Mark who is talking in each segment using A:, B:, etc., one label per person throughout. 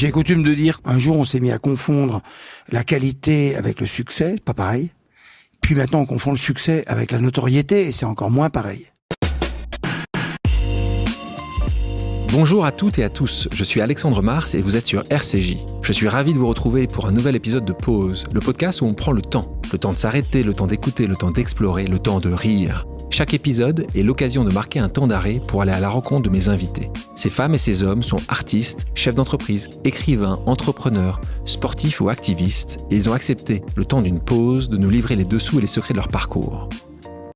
A: J'ai coutume de dire, un jour on s'est mis à confondre la qualité avec le succès, pas pareil. Puis maintenant on confond le succès avec la notoriété et c'est encore moins pareil.
B: Bonjour à toutes et à tous, je suis Alexandre Mars et vous êtes sur RCJ. Je suis ravi de vous retrouver pour un nouvel épisode de Pause, le podcast où on prend le temps. Le temps de s'arrêter, le temps d'écouter, le temps d'explorer, le temps de rire. Chaque épisode est l'occasion de marquer un temps d'arrêt pour aller à la rencontre de mes invités. Ces femmes et ces hommes sont artistes, chefs d'entreprise, écrivains, entrepreneurs, sportifs ou activistes et ils ont accepté, le temps d'une pause, de nous livrer les dessous et les secrets de leur parcours.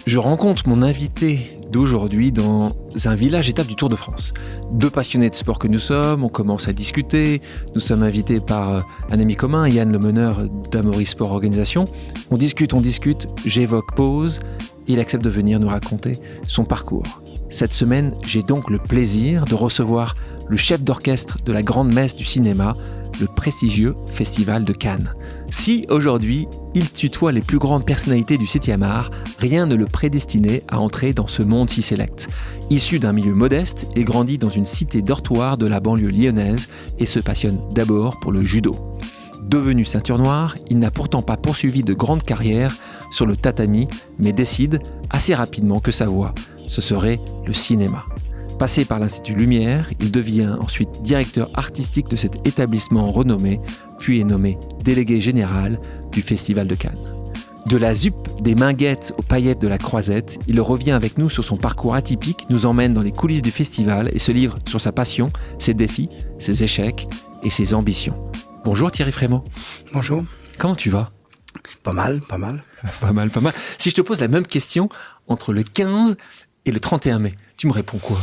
B: Je rencontre mon invité d'aujourd'hui dans un village étape du Tour de France. Deux passionnés de sport que nous sommes, on commence à discuter. Nous sommes invités par un ami commun, Yann le meneur d'Amaury Sport Organisation. On discute, j'évoque Pause. Il accepte de venir nous raconter son parcours. Cette semaine, j'ai donc le plaisir de recevoir le chef d'orchestre de la Grande Messe du cinéma, le prestigieux Festival de Cannes. Si aujourd'hui, il tutoie les plus grandes personnalités du 7e art, rien ne le prédestinait à entrer dans ce monde si sélect. Issu d'un milieu modeste, il grandit dans une cité dortoir de la banlieue lyonnaise et se passionne d'abord pour le judo. Devenu ceinture noire, il n'a pourtant pas poursuivi de grande carrière sur le tatami, mais décide assez rapidement que sa voie, ce serait le cinéma. Passé par l'Institut Lumière, il devient ensuite directeur artistique de cet établissement renommé, puis est nommé délégué général du Festival de Cannes. De la ZUP des Minguettes aux paillettes de la Croisette, il revient avec nous sur son parcours atypique, nous emmène dans les coulisses du festival et se livre sur sa passion, ses défis, ses échecs et ses ambitions. Bonjour Thierry Frémaux.
A: Bonjour.
B: Comment tu vas ?
A: Pas mal.
B: Pas mal. Si je te pose la même question entre le 15 et le 31 mai, tu me réponds quoi ?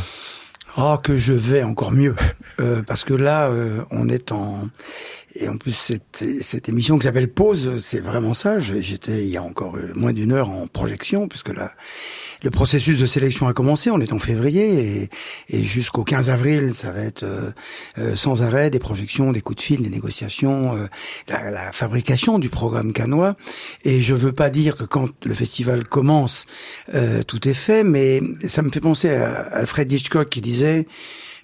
A: Oh, que je vais encore mieux. Parce que là, on est en... Et en plus, cette émission qui s'appelle Pause, c'est vraiment ça. J'étais il y a encore moins d'une heure en projection, puisque là, le processus de sélection a commencé. On est en février et jusqu'au 15 avril, ça va être sans arrêt des projections, des coups de fil, des négociations, la fabrication du programme cannois. Et je veux pas dire que quand le festival commence, tout est fait, mais ça me fait penser à Alfred Hitchcock qui disait: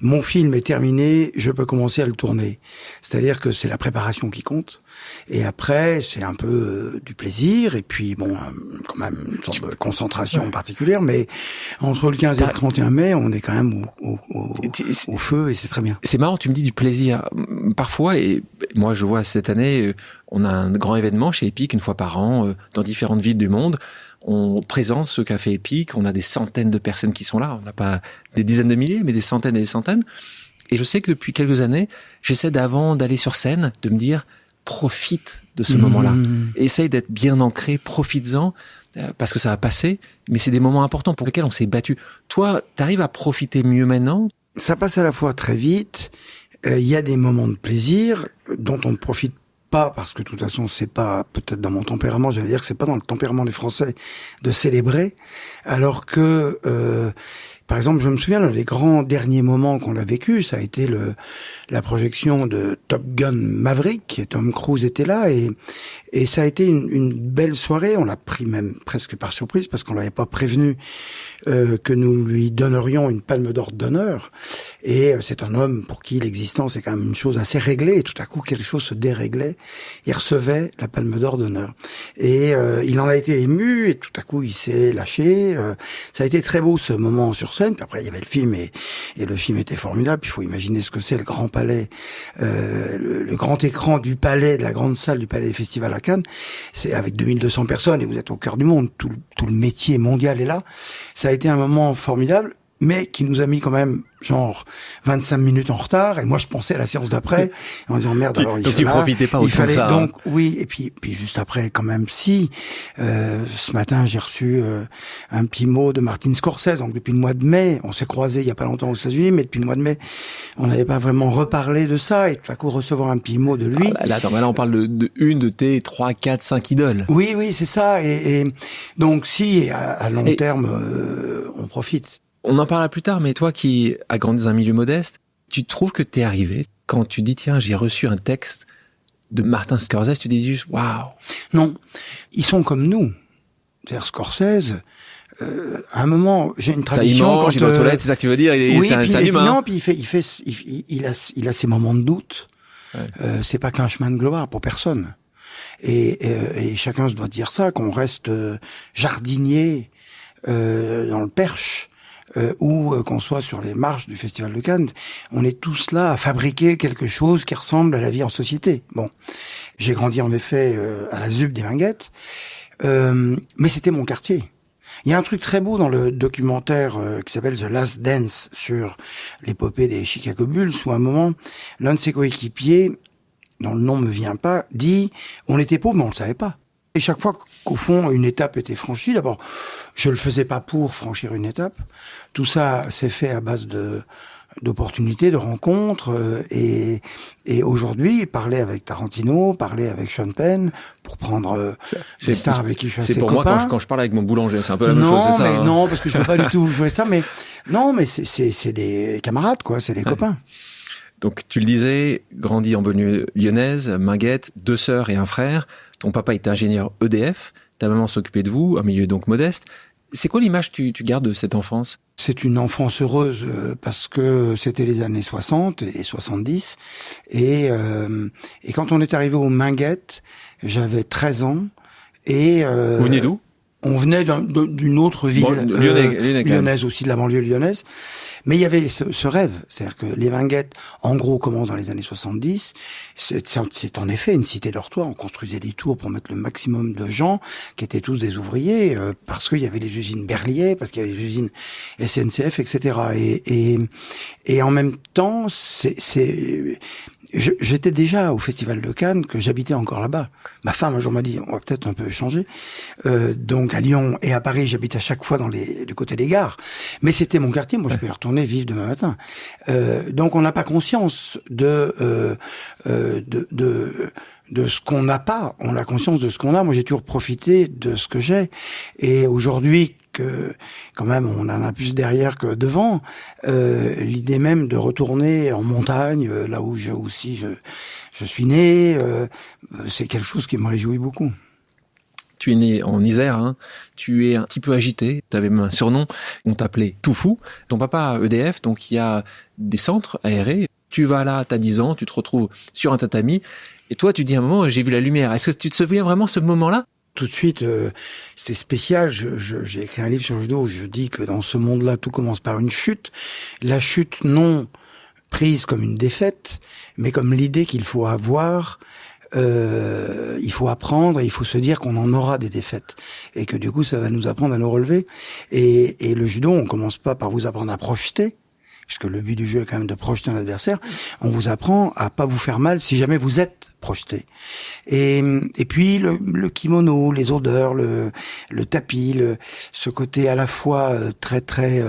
A: mon film est terminé, je peux commencer à le tourner. C'est-à-dire que c'est la préparation qui compte. Et après, c'est un peu du plaisir. Et puis, bon, quand même une sorte de concentration particulière. Mais entre le 15 et le 31 mai, on est quand même au feu et c'est très bien.
B: C'est marrant, tu me dis du plaisir. Parfois, et moi je vois cette année, on a un grand événement chez Epic, une fois par an, dans différentes villes du monde. On présente ce café Epic, on a des centaines de personnes qui sont là, on n'a pas des dizaines de milliers, mais des centaines et des centaines. Et je sais que depuis quelques années, j'essaie d'avant d'aller sur scène, de me dire, profite de ce moment-là. Essaye d'être bien ancré, profites-en, parce que ça va passer, mais c'est des moments importants pour lesquels on s'est battu. Toi, t'arrives à profiter mieux maintenant ?
A: Ça passe à la fois très vite, il y a des moments de plaisir dont on ne profite pas, parce que de toute façon, c'est pas peut-être dans mon tempérament, j'allais dire que c'est pas dans le tempérament des Français de célébrer, alors que, par exemple, je me souviens, les grands derniers moments qu'on a vécu, ça a été la projection de Top Gun Maverick, et Tom Cruise était là, et ça a été une belle soirée. On l'a pris même presque par surprise, parce qu'on l'avait pas prévenu que nous lui donnerions une palme d'or d'honneur. Et c'est un homme pour qui l'existence est quand même une chose assez réglée, et tout à coup, quelque chose se déréglait. Il recevait la palme d'or d'honneur. Et il en a été ému, et tout à coup, il s'est lâché. Ça a été très beau, ce moment sur scène. Puis après, il y avait le film, et le film était formidable. Puis il faut imaginer ce que c'est, le grand palais, le grand écran du palais, de la grande salle du palais des festivals à Cannes. C'est avec 2200 personnes, et vous êtes au cœur du monde. Tout le métier mondial est là. Ça a été un moment formidable, mais qui nous a mis quand même genre 25 minutes en retard, et moi je pensais à la séance d'après en disant merde, alors
B: donc tu profitais pas autant de ça,
A: donc oui, et puis juste après quand même, si ce matin j'ai reçu un petit mot de Martin Scorsese. Donc depuis le mois de mai, on s'est croisés il y a pas longtemps aux États-Unis, mais depuis le mois de mai on n'avait pas vraiment reparlé de ça, et tout à coup recevoir un petit mot de lui.
B: Là on parle de une de tes 3, 4, 5 idoles.
A: Oui, c'est ça, et donc si à long terme on profite.
B: On en parlera plus tard, mais toi qui as grandi dans un milieu modeste, tu trouves que t'es arrivé quand tu dis tiens, j'ai reçu un texte de Martin Scorsese, tu dis juste waouh.
A: Non, ils sont comme nous. C'est-à-dire Scorsese, à un moment, j'ai une tradition.
B: Ça, il mange, il va aux toilettes, c'est ça que tu veux dire?
A: Oui,
B: c'est un humain.
A: Non, puis il a ses moments de doute. C'est pas qu'un chemin de gloire pour personne. Et chacun se doit dire ça, qu'on reste jardinier dans le Perche, ou qu'on soit sur les marches du Festival de Cannes, on est tous là à fabriquer quelque chose qui ressemble à la vie en société. Bon, j'ai grandi en effet à la ZUP des Minguettes, mais c'était mon quartier. Il y a un truc très beau dans le documentaire qui s'appelle The Last Dance sur l'épopée des Chicago Bulls, où à un moment, l'un de ses coéquipiers, dont le nom me vient pas, dit « on était pauvres mais on le savait pas ». Et chaque fois qu'au fond une étape était franchie, d'abord, je le faisais pas pour franchir une étape. Tout ça s'est fait à base d'opportunités, de rencontres, et aujourd'hui, parler avec Tarantino, parler avec Sean Penn, pour prendre des stars avec qui je suis assez copain.
B: C'est pour moi quand je parle avec mon boulanger, c'est un peu la même chose, c'est ça.
A: Non, parce que je veux pas du tout jouer ça, mais non, mais c'est des camarades, quoi, c'est des copains.
B: Donc, tu le disais, grandi en banlieue lyonnaise, Minguettes, 2 sœurs et un frère. Ton papa était ingénieur EDF. Ta maman s'occupait de vous, un milieu donc modeste. C'est quoi l'image que tu gardes de cette enfance ?
A: C'est une enfance heureuse parce que c'était les années 60 et 70. Et quand on est arrivé aux Minguettes, j'avais 13 ans. Et
B: vous venez d'où ?
A: On venait d'une autre ville lyonnaise aussi, de la banlieue lyonnaise. Mais il y avait ce rêve. C'est-à-dire que les Minguettes, en gros, commencent dans les années 70. C'est en effet une cité dortoir. On construisait des tours pour mettre le maximum de gens, qui étaient tous des ouvriers, parce qu'il y avait les usines Berliet, parce qu'il y avait les usines SNCF, etc. Et en même temps, j'étais déjà au Festival de Cannes, que j'habitais encore là-bas. Ma femme, un jour, m'a dit, on va peut-être un peu échanger. Donc, à Lyon et à Paris, j'habite à chaque fois du côté des gares. Mais c'était mon quartier. Moi, je peux y retourner vivre demain matin. Donc, on n'a pas conscience de ce qu'on n'a pas. On a conscience de ce qu'on a. Moi, j'ai toujours profité de ce que j'ai. Et aujourd'hui, que quand même on en a plus derrière que devant, l'idée même de retourner en montagne, là où je suis né, c'est quelque chose qui me réjouit beaucoup.
B: Tu es né en Isère, hein. Tu es un petit peu agité, tu avais même un surnom, on t'appelait tout fou. Ton papa a EDF, donc il y a des centres aérés. Tu vas là, tu as 10 ans, tu te retrouves sur un tatami, et toi tu dis à un moment, j'ai vu la lumière. Est-ce que tu te souviens vraiment ce moment-là ?
A: Tout de suite, c'était spécial. J'ai écrit un livre sur le judo où je dis que dans ce monde-là, tout commence par une chute. La chute non prise comme une défaite, mais comme l'idée qu'il faut avoir. Il faut apprendre, et il faut se dire qu'on en aura des défaites et que du coup ça va nous apprendre à nous relever. Et le judo, on commence pas par vous apprendre à projeter, puisque le but du jeu est quand même de projeter un adversaire. On vous apprend à pas vous faire mal si jamais vous êtes projeté. Et puis le kimono, les odeurs, le tapis, ce côté à la fois très très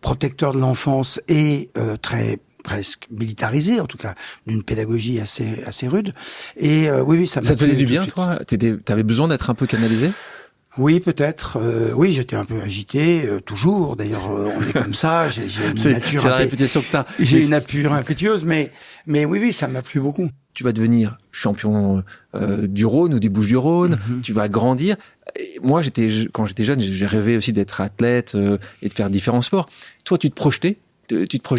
A: protecteur de l'enfance et très presque militarisé, en tout cas d'une pédagogie assez rude. Et oui, ça
B: te faisait du bien, toi ? T'avais besoin d'être un peu canalisé ?
A: Oui, peut-être. Oui, j'étais un peu agité, toujours. D'ailleurs, on est comme ça. J'ai une nature.
B: C'est la réputation que t'as.
A: J'ai une nature impétueuse, mais oui, ça m'a plu beaucoup.
B: Tu vas devenir champion du Rhône ou des Bouches-du-Rhône. Mm-hmm. Tu vas grandir. Et moi, quand j'étais jeune, j'ai rêvé aussi d'être athlète et de faire différents sports. Toi, tu te projetais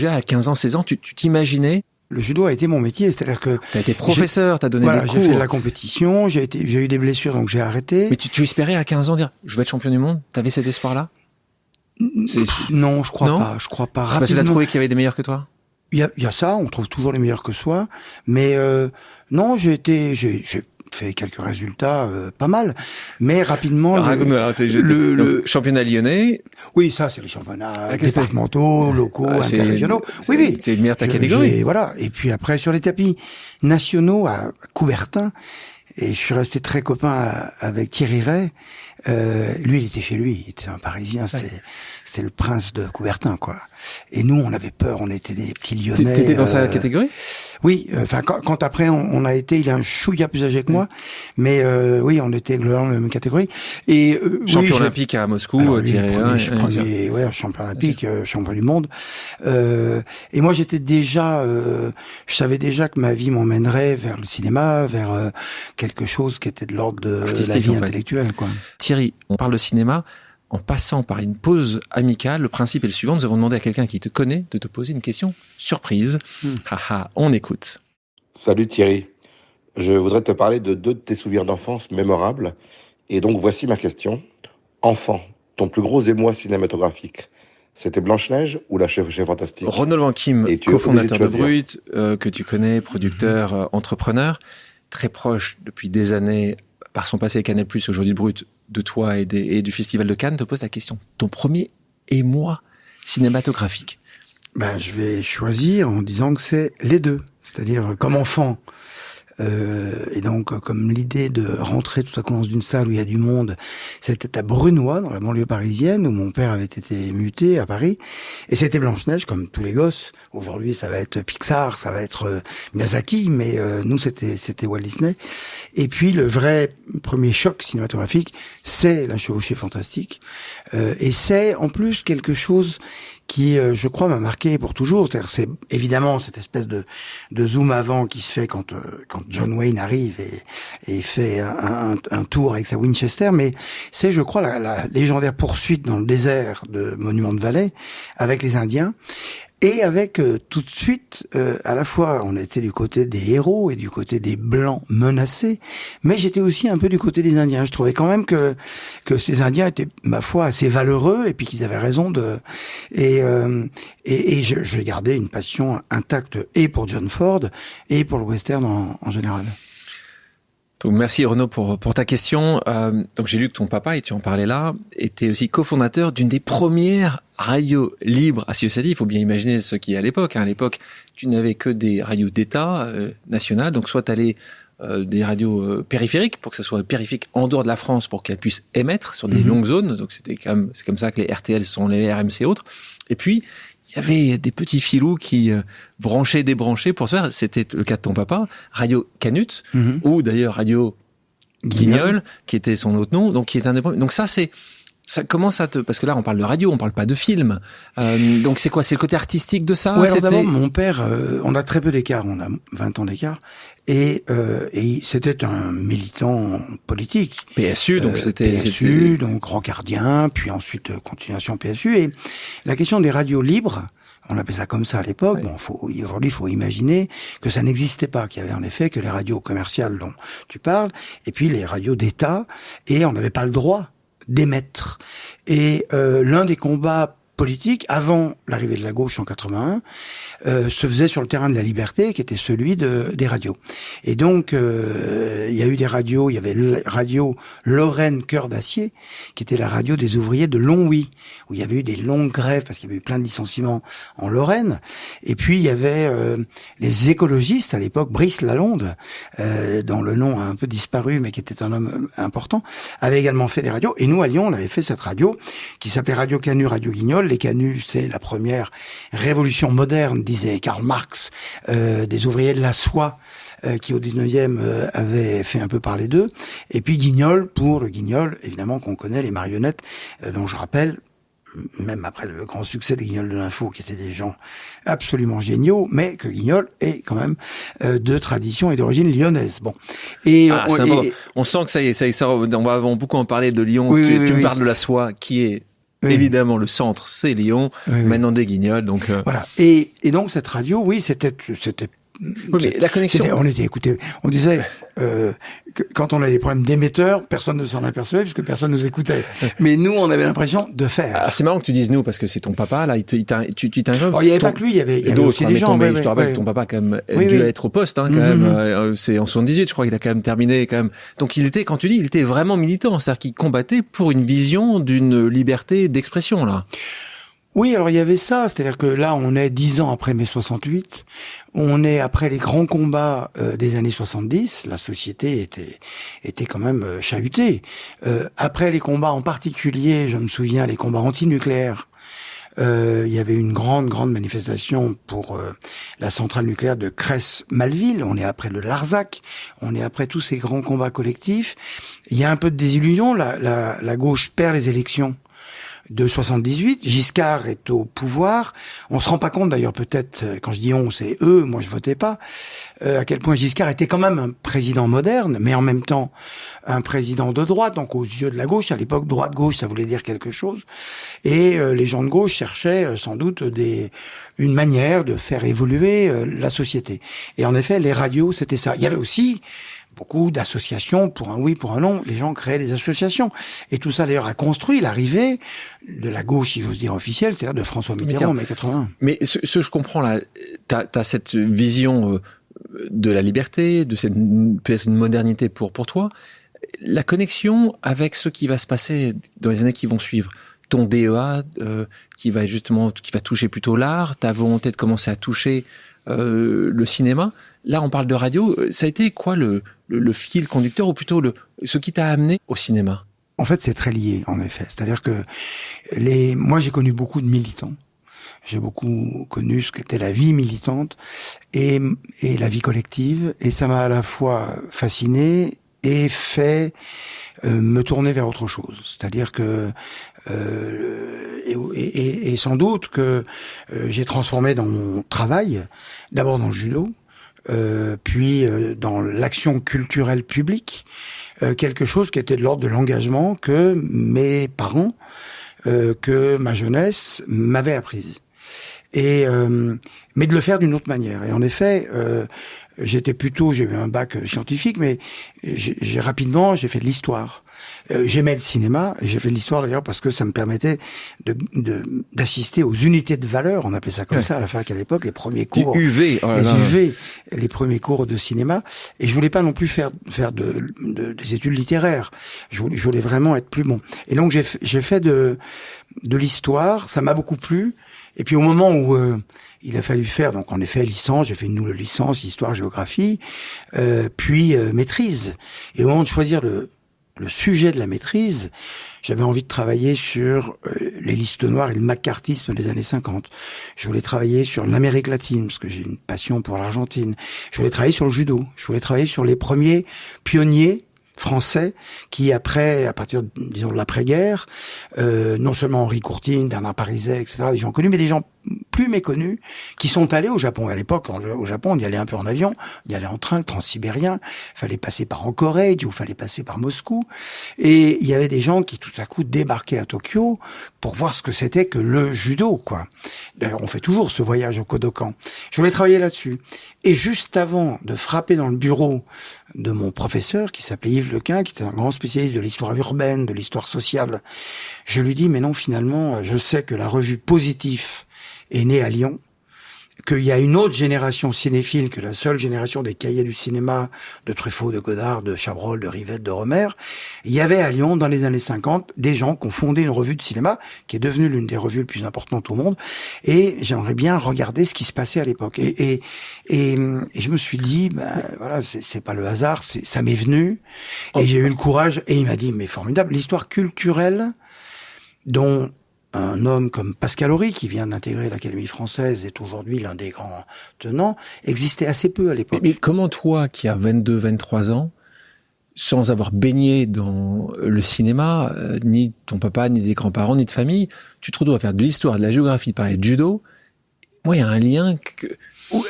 B: à 15 ans, 16 ans, tu t'imaginais.
A: Le judo a été mon métier, c'est-à-dire que...
B: T'as été professeur, t'as donné des cours.
A: J'ai fait de la compétition, j'ai eu des blessures, donc j'ai arrêté.
B: Mais tu espérais à 15 ans dire, je vais être champion du monde? T'avais cet espoir-là?
A: Non, je crois pas. Je crois pas.
B: Parce que t'as trouvé qu'il y avait des meilleurs que toi?
A: Il y a ça, on trouve toujours les meilleurs que soi. Mais non, j'ai fait quelques résultats pas mal, mais rapidement
B: le championnat lyonnais.
A: Oui, ça c'est les championnats départementaux, locaux, interrégionaux. Oui,
B: t'es le meilleur de ta catégorie.
A: Voilà. Et puis après sur les tapis nationaux à Coubertin, et je suis resté très copain avec Thierry Ray. Lui, il était chez lui, c'était un Parisien, c'était le prince de Coubertin, quoi. Et nous, on avait peur, on était des petits Lyonnais.
B: T'étais dans sa catégorie?
A: Oui, enfin quand après on a été, il est un chouïa plus âgé que moi, mais oui, on était globalement dans la même catégorie. Et
B: champion olympique à Moscou, Thierry Ray.
A: Champion olympique, champion du monde. Et moi, j'étais déjà, je savais déjà que ma vie m'emmènerait vers le cinéma, vers quelque chose qui était de l'ordre de la vie intellectuelle, quoi.
B: Thierry, on parle de cinéma. En passant par une pause amicale, le principe est le suivant. Nous avons demandé à quelqu'un qui te connaît de te poser une question surprise. On écoute.
C: Salut Thierry, je voudrais te parler de deux de tes souvenirs d'enfance mémorables. Et donc voici ma question. Enfant, ton plus gros émoi cinématographique, c'était Blanche-Neige ou La Chevauchée Fantastique?
B: Ronald Van Kim,
C: Et tu es obligé
B: cofondateur
C: de
B: de
C: choisir.
B: Brut, que tu connais, producteur, entrepreneur, très proche depuis des années, par son passé Canal+, aujourd'hui de Brut, de toi et du Festival de Cannes, te pose la question. Ton premier émoi cinématographique?
A: Je vais choisir en disant que c'est les deux. C'est-à-dire, comme enfant, et donc comme l'idée de rentrer tout à coup dans une salle où il y a du monde, c'était à Brunoy, dans la banlieue parisienne, où mon père avait été muté à Paris, et c'était Blanche-Neige, comme tous les gosses. Aujourd'hui, ça va être Pixar, ça va être Miyazaki, mais nous, c'était Walt Disney. Et puis, le vrai premier choc cinématographique, c'est La Chevauchée Fantastique, et c'est en plus quelque chose qui, je crois, m'a marqué pour toujours. C'est-à-dire, c'est évidemment cette espèce de zoom avant qui se fait quand John Wayne arrive et fait un tour avec sa Winchester, mais c'est, je crois, la légendaire poursuite dans le désert de Monument de Valley avec les Indiens. Et avec tout de suite, à la fois, on était du côté des héros et du côté des blancs menacés, mais j'étais aussi un peu du côté des Indiens. Je trouvais quand même que ces Indiens étaient, ma foi, assez valeureux et puis qu'ils avaient raison de. Et je gardais une passion intacte et pour John Ford et pour le western en général.
B: Donc, merci Renaud pour ta question. Donc j'ai lu que ton papa, et tu en parlais là, était aussi cofondateur d'une des premières radios libres associatives. Il faut bien imaginer ce qui est à l'époque. À l'époque, tu n'avais que des radios d'État nationales. Donc soit tu allais des radios périphériques pour que ça soit périphérique en dehors de la France pour qu'elles puissent émettre sur des longues zones. Donc c'est comme ça que les RTL sont les RMC et autres. Et puis il y avait des petits filous qui branchaient, débranchaient pour se faire. C'était le cas de ton papa. Radio Canut, ou d'ailleurs Radio Guignol, qui était son autre nom, donc qui est un des premiers. Donc ça commence à parce que là on parle de radio, on parle pas de film. Donc c'est quoi? C'est le côté artistique de ça?
A: Ouais, alors d'abord, mon père, on a très peu d'écart, on a 20 ans d'écart, et c'était un militant politique.
B: PSU, donc
A: PSU, donc rocardien, puis ensuite continuation PSU, et la question des radios libres, on appelait ça comme ça à l'époque. Ouais. Bon, aujourd'hui, il faut imaginer que ça n'existait pas, qu'il y avait en effet que les radios commerciales dont tu parles, et puis les radios d'État, et on n'avait pas le droit d'émettre. Et l'un des combats politiques, avant l'arrivée de la gauche en 81, se faisait sur le terrain de la liberté, qui était celui des radios. Et donc, il y a eu des radios, il y avait la radio Lorraine Cœur d'Acier, qui était la radio des ouvriers de Longwy, où il y avait eu des longues grèves, parce qu'il y avait eu plein de licenciements en Lorraine. Et puis, il y avait les écologistes, à l'époque, Brice Lalonde, dont le nom a un peu disparu, mais qui était un homme important, avait également fait des radios. Et nous, à Lyon, on avait fait cette radio, qui s'appelait Radio Canut, Radio Guignol. Les canuts, c'est la première révolution moderne, disait Karl Marx, des ouvriers de la soie qui au 19e avaient fait un peu parler d'eux. Et puis Guignol, pour le Guignol, évidemment qu'on connaît, les marionnettes, dont je rappelle, même après le grand succès des Guignols de l'info, qui étaient des gens absolument géniaux, mais que Guignol est quand même de tradition et d'origine lyonnaise. Bon. Et
B: on sent que ça y est, on va beaucoup en parler de Lyon.
A: Oui,
B: tu me parles de la soie, qui est évidemment le centre, c'est Lyon, maintenant des Guignols. Donc
A: voilà. Et donc cette radio, oui, c'était.
B: Oui, mais la connexion.
A: On était écouté. On disait que quand on avait des problèmes d'émetteurs, personne ne s'en apercevait puisque personne nous écoutait. Mais nous, on avait l'impression de faire.
B: Alors, c'est marrant que tu dises nous parce que c'est ton papa là. Tu t'invites.
A: Il n'y avait pas que lui, il y avait aussi des gens.
B: Je te rappelle que ton papa quand même dû être au poste quand même. C'est en 78, je crois qu'il a quand même terminé quand même. Donc il était, quand tu dis, il était vraiment militant, c'est-à-dire qu'il combattait pour une vision d'une liberté d'expression là.
A: Oui, alors il y avait ça, c'est-à-dire que là, on est 10 ans après mai 68, on est après les grands combats des années 70, la société était quand même chahutée. Après les combats en particulier, je me souviens, les combats antinucléaires, il y avait une grande manifestation pour la centrale nucléaire de Cress-Malville. On est après le Larzac, on est après tous ces grands combats collectifs. Il y a un peu de désillusion, la gauche perd les élections. de 78. Giscard est au pouvoir. On se rend pas compte d'ailleurs, peut-être, quand je dis on, c'est eux, moi je votais pas, à quel point Giscard était quand même un président moderne, mais en même temps un président de droite, donc aux yeux de la gauche. À l'époque, droite-gauche, ça voulait dire quelque chose. Et les gens de gauche cherchaient sans doute une manière de faire évoluer la société. Et en effet, les radios, c'était ça. Il y avait aussi beaucoup d'associations, pour un oui, pour un non. Les gens créaient des associations. Et tout ça, d'ailleurs, a construit l'arrivée de la gauche, si j'ose dire, officielle, c'est-à-dire de François Mitterrand en mai 81.
B: Mais ce je comprends là, t'as cette vision de la liberté, de cette peut-être une modernité pour toi. La connexion avec ce qui va se passer dans les années qui vont suivre. Ton DEA qui va toucher plutôt l'art, ta volonté de commencer à toucher le cinéma. Là, on parle de radio. Ça a été quoi le fil conducteur, ou plutôt ce qui t'a amené au cinéma?
A: En fait, c'est très lié, en effet. C'est-à-dire que moi, j'ai connu beaucoup de militants. J'ai beaucoup connu ce qu'était la vie militante et la vie collective. Et ça m'a à la fois fasciné et fait me tourner vers autre chose. C'est-à-dire que et sans doute que j'ai transformé dans mon travail, d'abord dans le judo, puis dans l'action culturelle publique, quelque chose qui était de l'ordre de l'engagement que mes parents, que ma jeunesse m'avait apprise. Mais de le faire d'une autre manière. Et en effet, j'ai eu un bac scientifique, mais j'ai rapidement fait de l'histoire. J'aimais le cinéma, et j'ai fait de l'histoire d'ailleurs parce que ça me permettait d'assister aux unités de valeur, on appelait ça comme ça à la fac à l'époque, les premiers cours.
B: UV,
A: les premiers cours de cinéma. Et je voulais pas non plus faire des études littéraires. Je voulais vraiment être plus bon. Et donc j'ai fait de l'histoire, ça m'a beaucoup plu. Et puis au moment où il a fallu faire, donc en effet licence, j'ai fait une nouvelle licence, histoire, géographie, puis maîtrise. Et au moment de choisir le sujet de la maîtrise, j'avais envie de travailler sur les listes noires et le macartisme des années 50. Je voulais travailler sur l'Amérique latine, parce que j'ai une passion pour l'Argentine. Je voulais travailler sur le judo. Je voulais travailler sur les premiers pionniers français qui, à partir, disons, de l'après-guerre, non seulement Henri Courtine, Bernard Pariset, etc., des gens connus, mais des gens plus méconnus, qui sont allés au Japon. À l'époque, au Japon, on y allait un peu en avion, on y allait en train, le transsibérien, fallait passer par Anchorage, ou fallait passer par Moscou, et il y avait des gens qui, tout à coup, débarquaient à Tokyo pour voir ce que c'était que le judo, quoi. D'ailleurs, on fait toujours ce voyage au Kodokan. Je voulais travailler là-dessus. Et juste avant de frapper dans le bureau de mon professeur, qui s'appelait Yves Lequin, qui était un grand spécialiste de l'histoire urbaine, de l'histoire sociale, je lui dis, mais non, finalement, je sais que la revue Positif est née à Lyon, qu'il y a une autre génération cinéphile que la seule génération des cahiers du cinéma, de Truffaut, de Godard, de Chabrol, de Rivette, de Rohmer. Il y avait à Lyon, dans les années 50, des gens qui ont fondé une revue de cinéma, qui est devenue l'une des revues les plus importantes au monde, et j'aimerais bien regarder ce qui se passait à l'époque. Et je me suis dit, voilà, c'est pas le hasard, ça m'est venu, et j'ai eu le courage, et il m'a dit, mais formidable, l'histoire culturelle, dont un homme comme Pascal Horry, qui vient d'intégrer l'Académie française, est aujourd'hui l'un des grands tenants, existait assez peu à l'époque.
B: Mais comment toi, qui as 22, 23 ans, sans avoir baigné dans le cinéma, ni ton papa, ni tes grands-parents, ni de famille, tu te retrouves à faire de l'histoire, de la géographie, de parler de judo? Moi, il y a un lien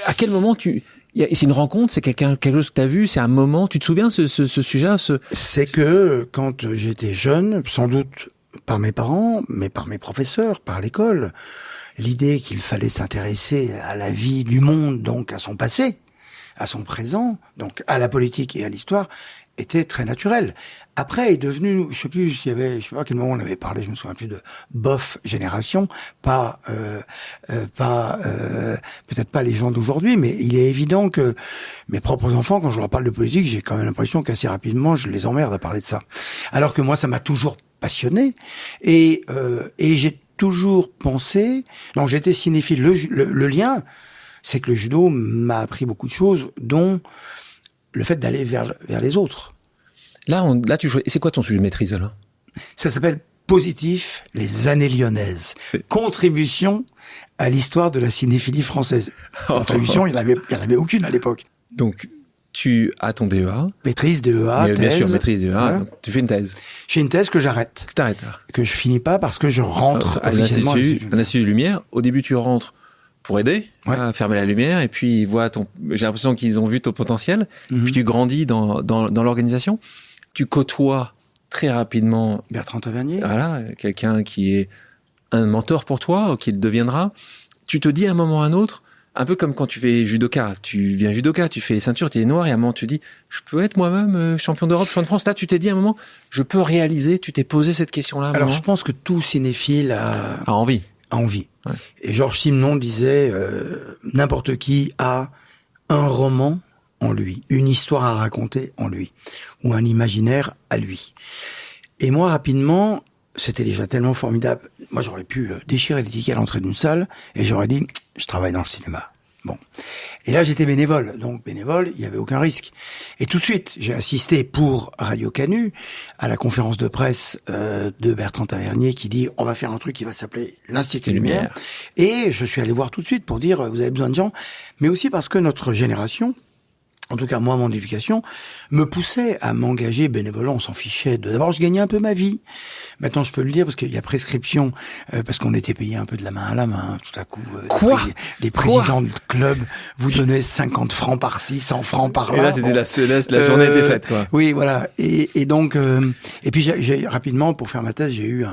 B: à quel moment c'est une rencontre, c'est quelque chose que tu as vu, c'est un moment, tu te souviens ce sujet-là?
A: C'est que quand j'étais jeune, sans doute par mes parents, mais par mes professeurs, par l'école, l'idée qu'il fallait s'intéresser à la vie du monde, donc à son passé, à son présent, donc à la politique et à l'histoire, était très naturelle. Après est devenu, je sais pas à quel moment on avait parlé, je me souviens plus, de bof génération, peut-être pas les gens d'aujourd'hui, mais il est évident que mes propres enfants, quand je leur parle de politique, j'ai quand même l'impression qu'assez rapidement je les emmerde à parler de ça. Alors que moi, ça m'a toujours passionné, et j'ai toujours pensé, donc j'étais cinéphile, le lien, c'est que le judo m'a appris beaucoup de choses, dont le fait d'aller vers les autres.
B: Là, c'est quoi ton sujet de maîtrise, alors?
A: Ça s'appelle Positif, les années lyonnaises. Contribution à l'histoire de la cinéphilie française. Contribution, il y en avait aucune à l'époque.
B: Donc, tu as ton DEA.
A: Maîtrise, DEA,
B: Mais,
A: thèse.
B: bien sûr, maîtrise DEA.
A: Voilà.
B: Donc, tu fais une thèse.
A: J'ai une thèse que j'arrête.
B: Tu t'arrêtes là.
A: Que je finis pas parce que je rentre
B: À
A: officiellement à
B: l'Institut Lumière. Au début, tu rentres pour aider à fermer la lumière. Et puis, j'ai l'impression qu'ils ont vu ton potentiel. Puis tu grandis dans l'organisation. Tu côtoies très rapidement
A: Bertrand Tavernier.
B: Voilà, quelqu'un qui est un mentor pour toi, qui le deviendra. Tu te dis à un moment ou à un autre, un peu comme quand tu fais judoka. Tu viens judoka, tu fais les ceintures, tu es noir et à un moment tu dis, je peux être moi-même champion d'Europe, champion de France. Là, tu t'es dit à un moment, je peux réaliser. Tu t'es posé cette question-là.
A: Alors, je pense que tout cinéphile a
B: envie.
A: Ouais. Et Georges Simenon disait, n'importe qui a un roman en lui, une histoire à raconter en lui, ou un imaginaire à lui. Et moi, rapidement, c'était déjà tellement formidable. Moi, j'aurais pu déchirer les tickets à l'entrée d'une salle et j'aurais dit, je travaille dans le cinéma. Bon. Et là, j'étais bénévole. Donc, bénévole, il n'y avait aucun risque. Et tout de suite, j'ai assisté pour Radio Canu à la conférence de presse de Bertrand Tavernier qui dit, on va faire un truc qui va s'appeler l'Institut Lumière. Et je suis allé voir tout de suite pour dire, vous avez besoin de gens. Mais aussi parce que notre génération, en tout cas, moi, mon éducation, me poussait à m'engager bénévolement. On s'en fichait. D'abord, je gagnais un peu ma vie. Maintenant, je peux le dire parce qu'il y a prescription, parce qu'on était payé un peu de la main à la main, tout à coup.
B: Quoi?
A: Les présidents de club vous donnaient 50 francs par-ci, 100 francs par-là.
B: Et là, c'était la journée était faite, quoi.
A: Oui, voilà. Et donc, et puis j'ai rapidement, pour faire ma thèse, j'ai eu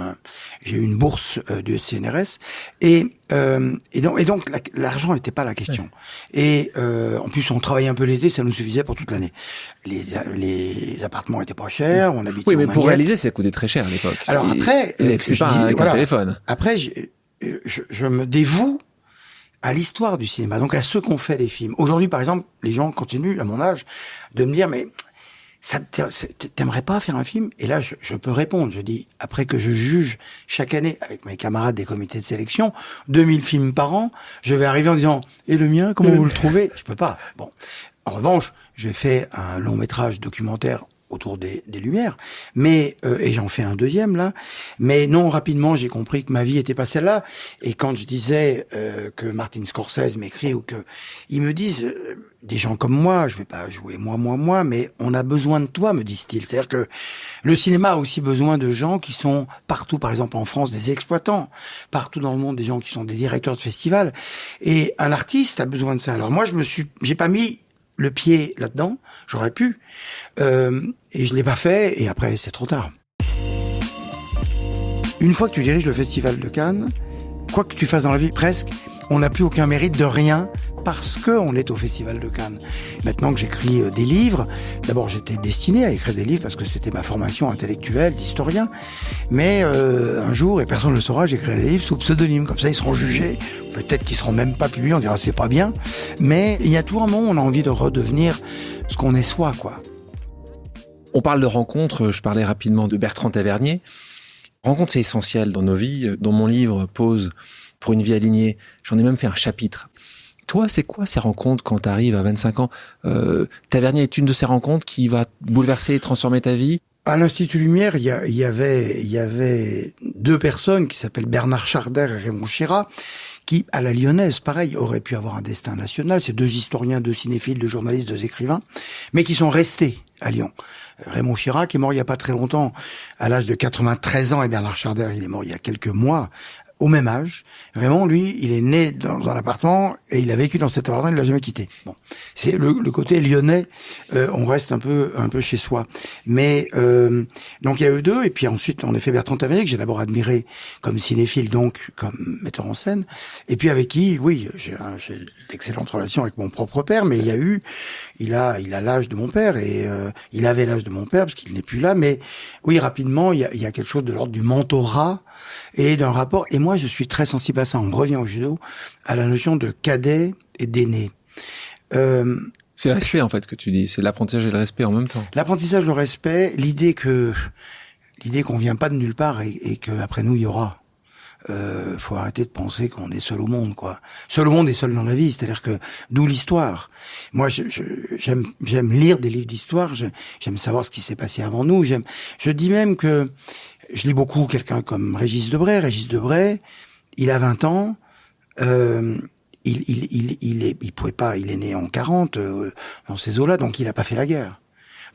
A: une bourse du CNRS. Et donc l'argent n'était pas la question. Ouais. Et en plus, on travaillait un peu l'été, ça nous suffisait pour toute l'année. Les appartements étaient pas chers, on habitait.
B: Oui, mais pour réaliser, ça coûtait très cher à l'époque.
A: Alors après,
B: c'est pas avec un téléphone.
A: Après, je me dévoue à l'histoire du cinéma, donc à ceux qui ont fait les films. Aujourd'hui, par exemple, les gens continuent, à mon âge, de me dire, mais t'aimerais pas faire un film? Et là, je peux répondre. Je dis, après que je juge chaque année avec mes camarades des comités de sélection, 2000 films par an, je vais arriver en disant, et le mien, comment vous le trouvez? Je peux pas. Bon. En revanche, j'ai fait un long métrage documentaire autour des Lumières, mais et j'en fais un deuxième là. Mais non, rapidement, j'ai compris que ma vie était pas celle-là. Et quand je disais que Martin Scorsese m'écrit ou que ils me disent des gens comme moi, je vais pas jouer moi, mais on a besoin de toi, me disent-ils. C'est-à-dire que le cinéma a aussi besoin de gens qui sont partout, par exemple en France, des exploitants, partout dans le monde, des gens qui sont des directeurs de festivals. Et un artiste a besoin de ça. Alors moi, j'ai pas mis le pied là-dedans, j'aurais pu, et je l'ai pas fait, et après c'est trop tard. Une fois que tu diriges le Festival de Cannes, quoi que tu fasses dans la vie, presque, on n'a plus aucun mérite de rien parce qu'on est au Festival de Cannes. Maintenant que j'écris des livres, d'abord j'étais destiné à écrire des livres parce que c'était ma formation intellectuelle d'historien, mais un jour, et personne ne le saura, j'écrirai des livres sous pseudonyme, comme ça ils seront jugés, peut-être qu'ils seront même pas publiés, on dira c'est pas bien, mais il y a toujours un moment où on a envie de redevenir ce qu'on est soi, quoi.
B: On parle de rencontres, je parlais rapidement de Bertrand Tavernier. Rencontre, c'est essentiel dans nos vies. Dans mon livre, Pause pour une vie alignée, j'en ai même fait un chapitre. Toi, c'est quoi ces rencontres quand tu arrives à 25 ans? Tavernier est une de ces rencontres qui va bouleverser et transformer ta vie?
A: À l'Institut Lumière, il y avait deux personnes qui s'appellent Bernard Charder et Raymond Chira, qui, à la Lyonnaise, pareil, auraient pu avoir un destin national. C'est deux historiens, deux cinéphiles, deux journalistes, deux écrivains, mais qui sont restés à Lyon. Raymond Chira, qui est mort il y a pas très longtemps, à l'âge de 93 ans, et Bernard Charder, il est mort il y a quelques mois, au même âge. Raymond, lui, il est né dans un appartement et il a vécu dans cet appartement, il l'a jamais quitté. Bon, c'est le côté lyonnais. On reste un peu chez soi. Mais donc il y a eux deux et puis ensuite en effet Bertrand Tavernier que j'ai d'abord admiré comme cinéphile, donc comme metteur en scène. Et puis avec qui, oui, j'ai d'excellentes relations avec mon propre père, mais il a l'âge de mon père et il avait l'âge de mon père parce qu'il n'est plus là. Mais oui, rapidement, il y a quelque chose de l'ordre du mentorat et d'un rapport. Et moi, je suis très sensible à ça. On revient au judo, à la notion de cadet et d'aîné.
B: C'est le respect, en fait, que tu dis. C'est l'apprentissage et le respect en même temps.
A: L'apprentissage, le respect, l'idée qu'on vient pas de nulle part et que après nous, il y aura. Faut arrêter de penser qu'on est seul au monde, quoi. Seul au monde et seul dans la vie. C'est-à-dire que, d'où l'histoire. Moi, j'aime lire des livres d'histoire. J'aime savoir ce qui s'est passé avant nous. Je dis même que je lis beaucoup quelqu'un comme Régis Debray. Régis Debray, il a 20 ans. il pouvait pas, il est né en 40, dans ces eaux-là, donc il a pas fait la guerre.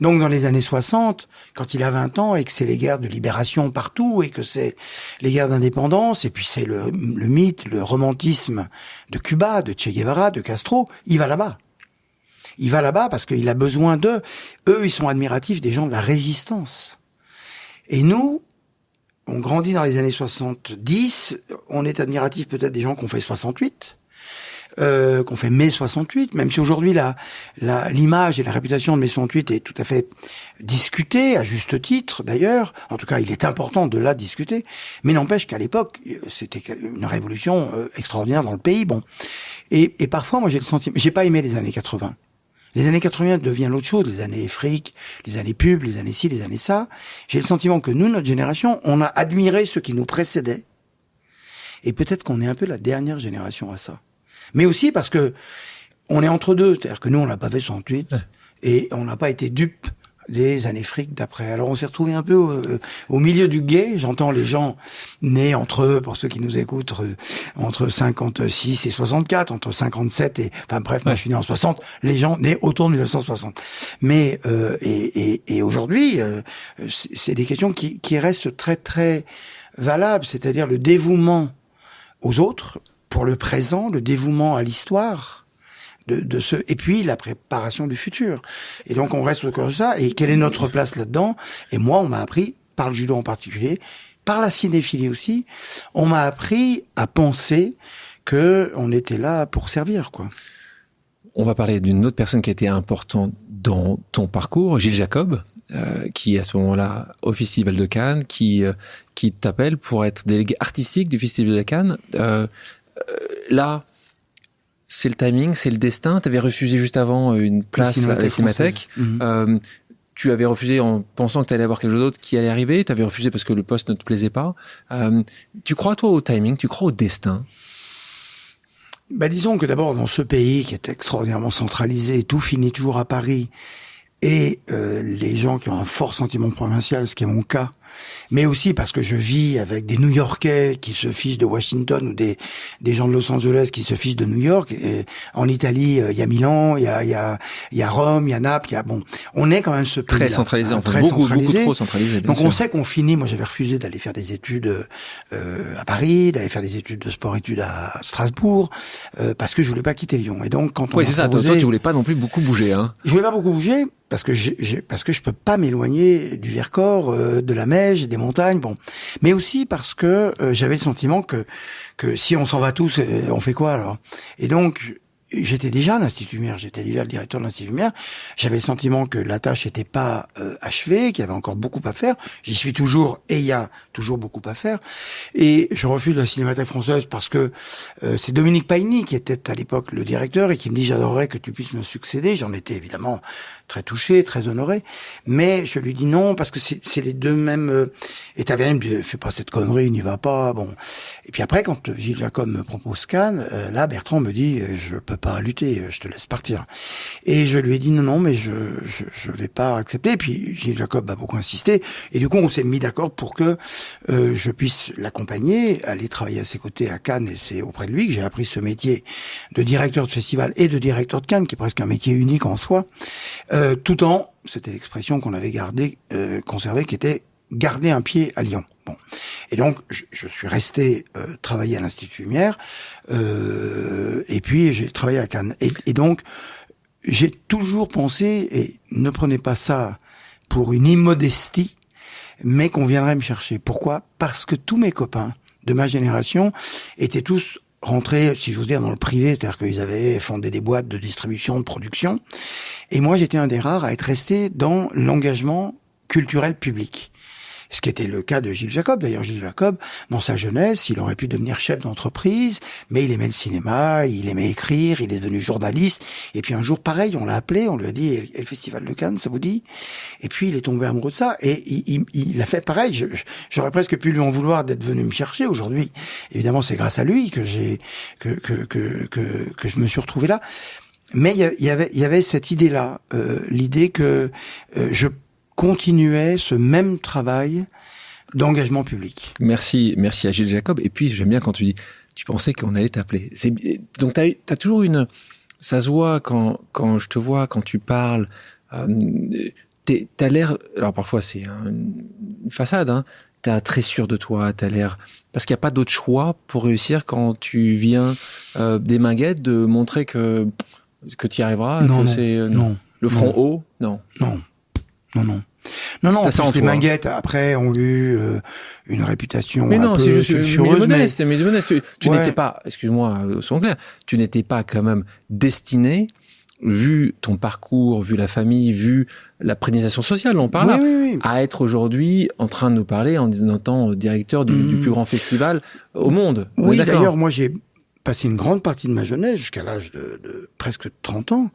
A: Donc dans les années 60, quand il a 20 ans et que c'est les guerres de libération partout et que c'est les guerres d'indépendance et puis c'est le mythe, le romantisme de Cuba, de Che Guevara, de Castro, il va là-bas. Il va là-bas parce qu'il a besoin d'eux. Eux, ils sont admiratifs des gens de la résistance. Et nous, on grandit dans les années 70, on est admiratif peut-être des gens qui ont fait 68. Qu'on fait mai 68, même si aujourd'hui l'image et la réputation de mai 68 est tout à fait discutée, à juste titre d'ailleurs. En tout cas, il est important de la discuter. Mais n'empêche qu'à l'époque, c'était une révolution extraordinaire dans le pays. Bon, et parfois, moi, j'ai le sentiment, j'ai pas aimé les années 80. Les années 80 deviennent l'autre chose, les années fric, les années pub, les années ci, les années ça. J'ai le sentiment que nous, notre génération, on a admiré ceux qui nous précédaient. Et peut-être qu'on est un peu la dernière génération à ça. Mais aussi parce que on est entre deux, c'est-à-dire que nous on n'a pas fait 68 et on n'a pas été dupe des années fric d'après. Alors on s'est retrouvé un peu au milieu du gué. J'entends les gens nés pour ceux qui nous écoutent, entre 56 et 64, entre 57 et, enfin bref, moi je suis né en 60, les gens nés autour de 1960. Mais et aujourd'hui, c'est des questions qui restent très très valables, c'est-à-dire le dévouement aux autres, pour le présent, le dévouement à l'histoire, et puis la préparation du futur. Et donc on reste au cœur de ça. Et quelle est notre place là-dedans? Et moi, on m'a appris, par le judo en particulier, par la cinéphilie aussi, on m'a appris à penser que on était là pour servir, quoi.
B: On va parler d'une autre personne qui a été importante dans ton parcours, Gilles Jacob, qui à ce moment-là au Festival de Cannes, qui t'appelle pour être délégué artistique du Festival de Cannes. Là, c'est le timing, c'est le destin. Tu avais refusé juste avant une place à la Cinémathèque. Tu avais refusé en pensant que tu allais avoir quelque chose d'autre qui allait arriver. Tu avais refusé parce que le poste ne te plaisait pas. Tu crois, toi, au timing? Tu crois au destin?
A: Disons que d'abord, dans ce pays qui est extraordinairement centralisé, tout finit toujours à Paris, et les gens qui ont un fort sentiment provincial, ce qui est mon cas, mais aussi parce que je vis avec des New-Yorkais qui se fichent de Washington ou des gens de Los Angeles qui se fichent de New York. Et en Italie, il y a Milan, il y a Rome, il y a Naples, on est quand même ce pays
B: très centralisé, enfin beaucoup trop centralisé.
A: Donc
B: sûr.
A: On sait qu'on finit. Moi, j'avais refusé d'aller faire des études à Paris, d'aller faire des études de sport-études à Strasbourg, parce que je voulais pas quitter Lyon. Et donc quand on
B: c'est ça. Toi, tu voulais pas non plus beaucoup bouger, hein.
A: Je voulais pas beaucoup bouger parce que je peux pas m'éloigner du Vercors, de la Meige, des montagnes, bon. Mais aussi parce que j'avais le sentiment que si on s'en va tous, on fait quoi alors? Et donc j'étais déjà à l'Institut Lumière, j'étais déjà le directeur de l'Institut Lumière. J'avais le sentiment que la tâche n'était pas achevée, qu'il y avait encore beaucoup à faire. J'y suis toujours, et il y a toujours beaucoup à faire. Et je refuse la Cinémathèque française parce que c'est Dominique Paigny qui était à l'époque le directeur et qui me dit: j'adorerais que tu puisses me succéder. J'en étais évidemment très touché, très honoré. Mais je lui dis non parce que c'est les deux mêmes. Et Tavernier me dit: fais pas cette connerie, n'y va pas. Bon. Et puis après, quand Gilles Jacob me propose Cannes, là Bertrand me dit: je peux pas lutter, je te laisse partir. Et je lui ai dit non, mais je vais pas accepter. Et puis Gilles Jacob a beaucoup insisté. Et du coup, on s'est mis d'accord pour que je puisse l'accompagner, aller travailler à ses côtés à Cannes. Et c'est auprès de lui que j'ai appris ce métier de directeur de festival et de directeur de Cannes, qui est presque un métier unique en soi. Tout en, c'était l'expression qu'on avait conservée, qui était garder un pied à Lyon. Bon. Et donc, je suis resté travailler à l'Institut Lumière, et puis j'ai travaillé à Cannes. Et donc, j'ai toujours pensé, et ne prenez pas ça pour une immodestie, mais qu'on viendrait me chercher. Pourquoi? Parce que tous mes copains de ma génération étaient tous rentrés, si j'ose dire, dans le privé, c'est-à-dire qu'ils avaient fondé des boîtes de distribution, de production. Et moi, j'étais un des rares à être resté dans l'engagement culturel public. Ce qui était le cas de Gilles Jacob. D'ailleurs, Gilles Jacob, dans sa jeunesse, il aurait pu devenir chef d'entreprise, mais il aimait le cinéma, il aimait écrire, il est devenu journaliste. Et puis un jour, pareil, on l'a appelé, on lui a dit: et le Festival de Cannes, ça vous dit? Et puis il est tombé amoureux de ça. Et il a fait pareil. J'aurais presque pu lui en vouloir d'être venu me chercher aujourd'hui. Évidemment, c'est grâce à lui que je me suis retrouvé là. Mais il y avait cette idée-là, l'idée que je continuait ce même travail d'engagement public.
B: Merci à Gilles Jacob. Et puis, j'aime bien quand tu dis, tu pensais qu'on allait t'appeler. Donc, t'as toujours ça se voit quand je te vois, quand tu parles, t'as l'air, alors parfois c'est une façade, hein, t'as très sûr de toi, t'as l'air, parce qu'il n'y a pas d'autre choix pour réussir quand tu viens des Minguettes de montrer que tu y arriveras,
A: Non.
B: Le front haut, non.
A: Non. En plus, les Minguettes, après, ont eu une réputation
B: mais non, c'est juste
A: sulfureuse,
B: modeste. Tu
A: ouais.
B: n'étais pas, excuse-moi, soyons clairs, tu n'étais pas quand même destiné, vu ton parcours, vu la famille, vu la prédication sociale, on parle
A: oui.
B: à être aujourd'hui en train de nous parler en étant directeur du plus grand festival au monde.
A: Oui, d'ailleurs, moi, j'ai passé une grande partie de ma jeunesse, jusqu'à l'âge de presque 30 ans.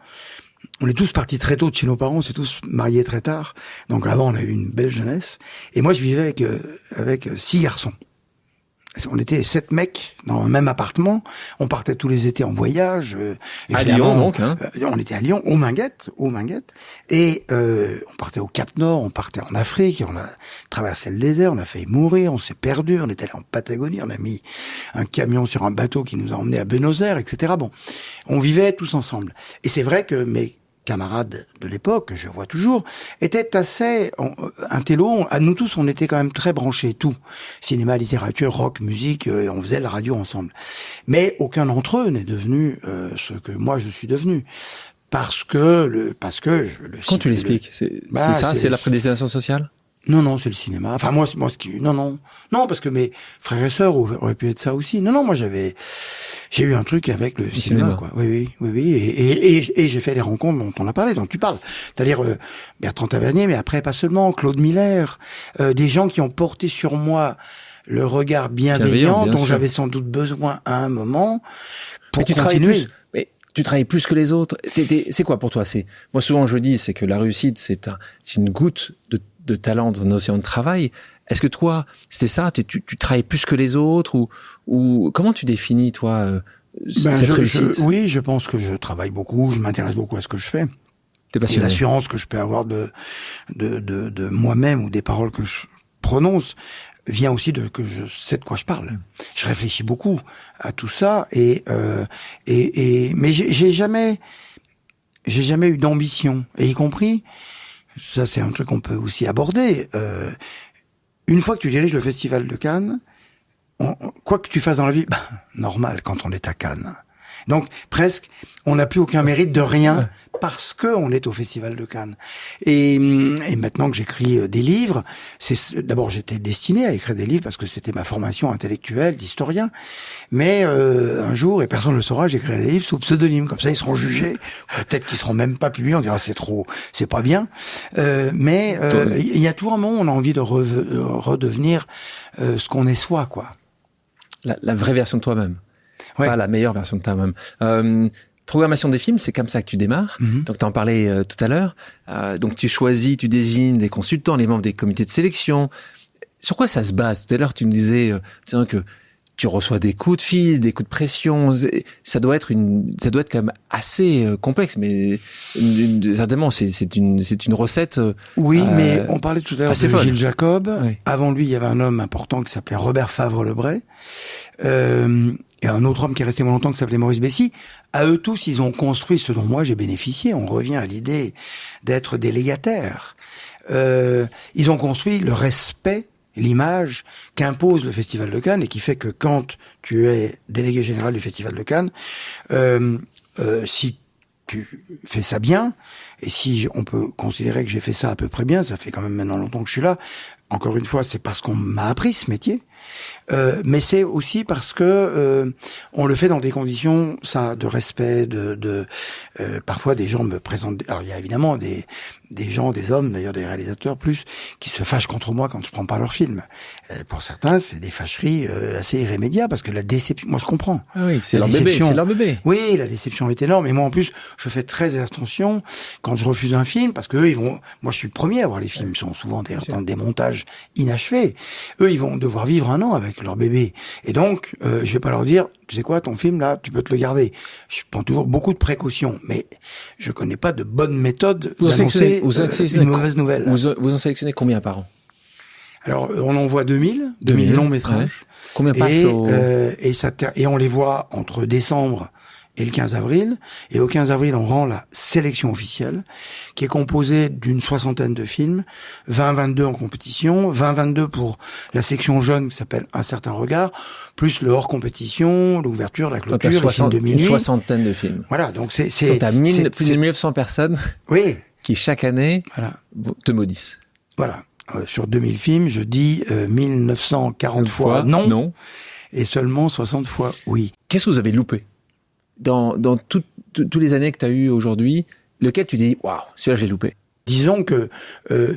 A: On est tous partis très tôt de chez nos parents, on s'est tous mariés très tard. Donc avant, on a eu une belle jeunesse. Et moi, je vivais avec 6 garçons. On était 7 mecs dans un même appartement. On partait tous les étés en voyage.
B: À Lyon, donc. Hein.
A: On était à Lyon, aux Minguettes. Et on partait au Cap Nord, on partait en Afrique. On a traversé le désert, on a failli mourir, on s'est perdu. On est allé en Patagonie, on a mis un camion sur un bateau qui nous a emmenés à Buenos Aires, etc. Bon, on vivait tous ensemble. Et c'est vrai que mes camarades de l'époque, que je vois toujours, étaient assez intello. À nous tous, on était quand même très branchés, tout. Cinéma, littérature, rock, musique, on faisait la radio ensemble. Mais aucun d'entre eux n'est devenu ce que moi je suis devenu. Parce que
B: Quand tu l'expliques, c'est la prédestination sociale?
A: Non, c'est le cinéma. Enfin, moi, non, parce que mes frères et sœurs auraient pu être ça aussi. Non, moi, j'ai eu un truc avec le cinéma, quoi. Oui. Et j'ai fait les rencontres dont on a parlé, dont tu parles. C'est-à-dire, Bertrand Tavernier, mais après, pas seulement, Claude Miller, des gens qui ont porté sur moi le regard bienveillant dont j'avais sans doute besoin à un moment pour continuer.
B: Tu travailles plus que les autres. C'est quoi pour toi? Moi, souvent, je dis, c'est que la réussite, c'est une goutte de talent dans un océan de travail. Est-ce que toi, c'était ça? Tu travailles plus que les autres ou comment tu définis, toi, cette réussite?
A: Oui, je pense que je travaille beaucoup, je m'intéresse beaucoup à ce que je fais.
B: T'es passionné.
A: Et l'assurance que je peux avoir de moi-même ou des paroles que je prononce vient aussi que je sais de quoi je parle. Je réfléchis beaucoup à tout ça mais j'ai jamais eu d'ambition, et y compris, ça c'est un truc qu'on peut aussi aborder. Une fois que tu diriges le Festival de Cannes, quoi que tu fasses dans la vie, normal quand on est à Cannes. Donc presque, on n'a plus aucun mérite de rien parce que on est au Festival de Cannes. Et maintenant que j'écris des livres, d'abord j'étais destiné à écrire des livres parce que c'était ma formation intellectuelle d'historien. Mais un jour, et personne ne le saura, j'écrirai des livres sous pseudonyme. Comme ça, ils seront jugés. Peut-être qu'ils seront même pas publiés. On dira c'est pas bien. Mais il y a toujours un moment où on a envie de redevenir ce qu'on est soi, quoi.
B: La vraie version de toi-même. Ouais. Pas la meilleure version de toi-même. Programmation des films, c'est comme ça que tu démarres. Donc, tu en parlais tout à l'heure. Donc, tu désignes des consultants, les membres des comités de sélection. Sur quoi ça se base? Tout à l'heure, tu nous disais que tu reçois des coups de fil, des coups de pression. Ça doit être quand même assez complexe, mais certainement, c'est une recette.
A: Oui, mais on parlait tout à l'heure de
B: folle.
A: Gilles Jacob.
B: Oui.
A: Avant lui, il y avait un homme important qui s'appelait Robert Favre-Lebray. Et un autre homme qui est resté moins longtemps qui s'appelait Maurice Bessy. À eux tous, ils ont construit ce dont moi j'ai bénéficié. On revient à l'idée d'être délégataire. Ils ont construit le respect, l'image qu'impose le Festival de Cannes et qui fait que quand tu es délégué général du Festival de Cannes, si tu fais ça bien, et si on peut considérer que j'ai fait ça à peu près bien, ça fait quand même maintenant longtemps que je suis là, encore une fois, c'est parce qu'on m'a appris ce métier, mais c'est aussi parce que on le fait dans des conditions, ça, de respect, parfois des gens me présentent. Alors il y a évidemment des gens, des hommes, d'ailleurs des réalisateurs plus, qui se fâchent contre moi quand je prends pas leur film. Pour certains, c'est des fâcheries assez irrémédiables parce que la déception. Moi, je comprends.
B: Ah oui, c'est leur bébé.
A: Oui, la déception est énorme. Et moi, en plus, je fais très attention quand je refuse un film parce que eux, ils vont. Moi, je suis le premier à voir les films. Ils sont souvent dans des montages inachevés. Eux, ils vont devoir vivre un an avec leur bébé. Et donc, je vais pas leur dire, tu sais quoi, ton film là, tu peux te le garder. Je prends toujours beaucoup de précautions, mais je connais pas de bonne méthode d'annoncer une mauvaise nouvelle.
B: Vous en sélectionnez combien par an?
A: Alors, on en voit 2000 longs métrages.
B: Ouais. Combien passe
A: Et on les voit entre décembre et le 15 avril. Et au 15 avril, on rend la sélection officielle, qui est composée d'une 60aine de films, 20-22 en compétition, 20-22 pour la section jeune qui s'appelle Un certain regard, plus le hors compétition, l'ouverture, la clôture, les films de minuit.
B: Une 60aine de films.
A: Voilà, donc c'est
B: t'as plus de 1900 personnes
A: oui.
B: qui, chaque année,
A: voilà.
B: te maudissent.
A: Voilà. Sur 2000 films, je dis 1940 fois non, et seulement 60 fois oui.
B: Qu'est-ce que vous avez loupé dans toutes les années que tu as eues aujourd'hui, lequel tu dis, waouh, celui-là j'ai loupé?
A: Disons que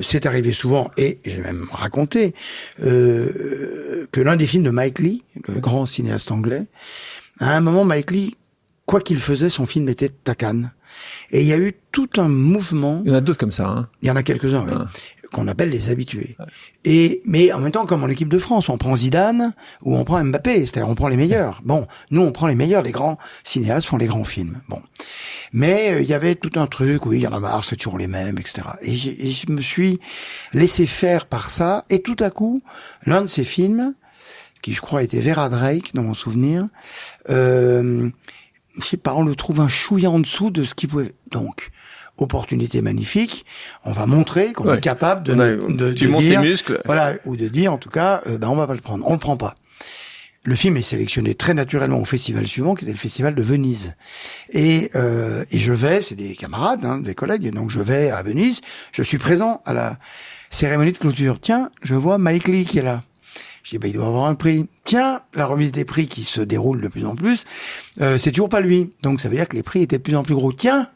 A: c'est arrivé souvent, et j'ai même raconté, que l'un des films de Mike Leigh, le grand cinéaste anglais, à un moment, Mike Leigh, quoi qu'il faisait, son film était à Cannes. Et il y a eu tout un mouvement...
B: Il y en a d'autres comme ça, hein.
A: Il y en a quelques-uns, oui. Qu'on appelle les habitués. Ouais. Mais en même temps, comme en équipe de France, on prend Zidane ou on prend Mbappé, c'est-à-dire on prend les meilleurs. Bon, nous on prend les meilleurs, les grands cinéastes font les grands films. Bon, mais il y avait tout un truc, oui, il y en a marre, c'est toujours les mêmes, etc. Et je me suis laissé faire par ça, et tout à coup, l'un de ces films, qui je crois était Vera Drake, dans mon souvenir, je sais pas, on le trouve un chouïa en dessous de ce qu'il pouvait... Donc... opportunité magnifique, on va montrer qu'on est capable de
B: tu montes
A: dire,
B: tes muscles.
A: Voilà, ou de dire en tout cas, on va pas le prendre, on le prend pas. Le film est sélectionné très naturellement au festival suivant, qui était le festival de Venise. Et je vais, c'est des camarades, des collègues, et donc je vais à Venise, je suis présent à la cérémonie de clôture. Tiens, je vois Mike Leigh qui est là. Je dis, il doit avoir un prix. Tiens, la remise des prix qui se déroule de plus en plus, c'est toujours pas lui. Donc ça veut dire que les prix étaient de plus en plus gros. Tiens,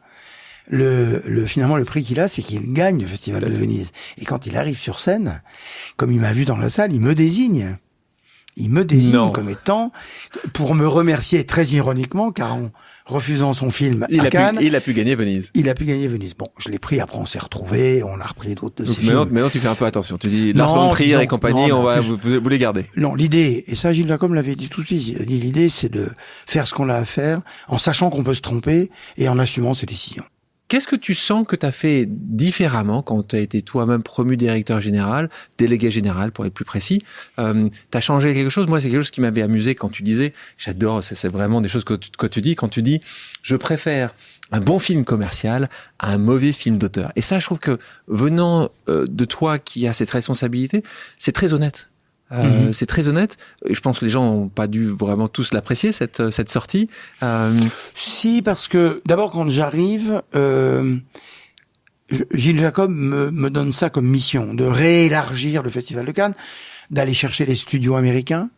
A: finalement, le prix qu'il a, c'est qu'il gagne le Festival de Venise. Et quand il arrive sur scène, comme il m'a vu dans la salle, il me désigne. Il me désigne comme étant, pour me remercier très ironiquement, car en refusant son film à Cannes...
B: il a pu gagner Venise.
A: Il a pu gagner Venise. Bon, je l'ai pris, après on s'est retrouvés, on a repris d'autres de ses films.
B: Maintenant, tu fais un peu attention. Tu dis, Lars von Trier et compagnie, vous les gardez.
A: Non, l'idée, et ça Gilles Jacob l'avait dit tout de suite, l'idée c'est de faire ce qu'on a à faire, en sachant qu'on peut se tromper, et en assumant ses décisions.
B: Qu'est-ce que tu sens que tu as fait différemment quand tu as été toi-même promu directeur général, délégué général pour être plus précis? Tu as changé quelque chose? Moi, c'est quelque chose qui m'avait amusé quand tu disais, j'adore, c'est vraiment des choses que tu dis, quand tu dis, je préfère un bon film commercial à un mauvais film d'auteur. Et ça, je trouve que venant de toi qui a cette responsabilité, c'est très honnête. C'est très honnête. Je pense que les gens n'ont pas dû vraiment tous l'apprécier, cette sortie.
A: Si, parce que d'abord quand j'arrive, Gilles Jacob me donne ça comme mission, de réélargir le Festival de Cannes, d'aller chercher les studios américains.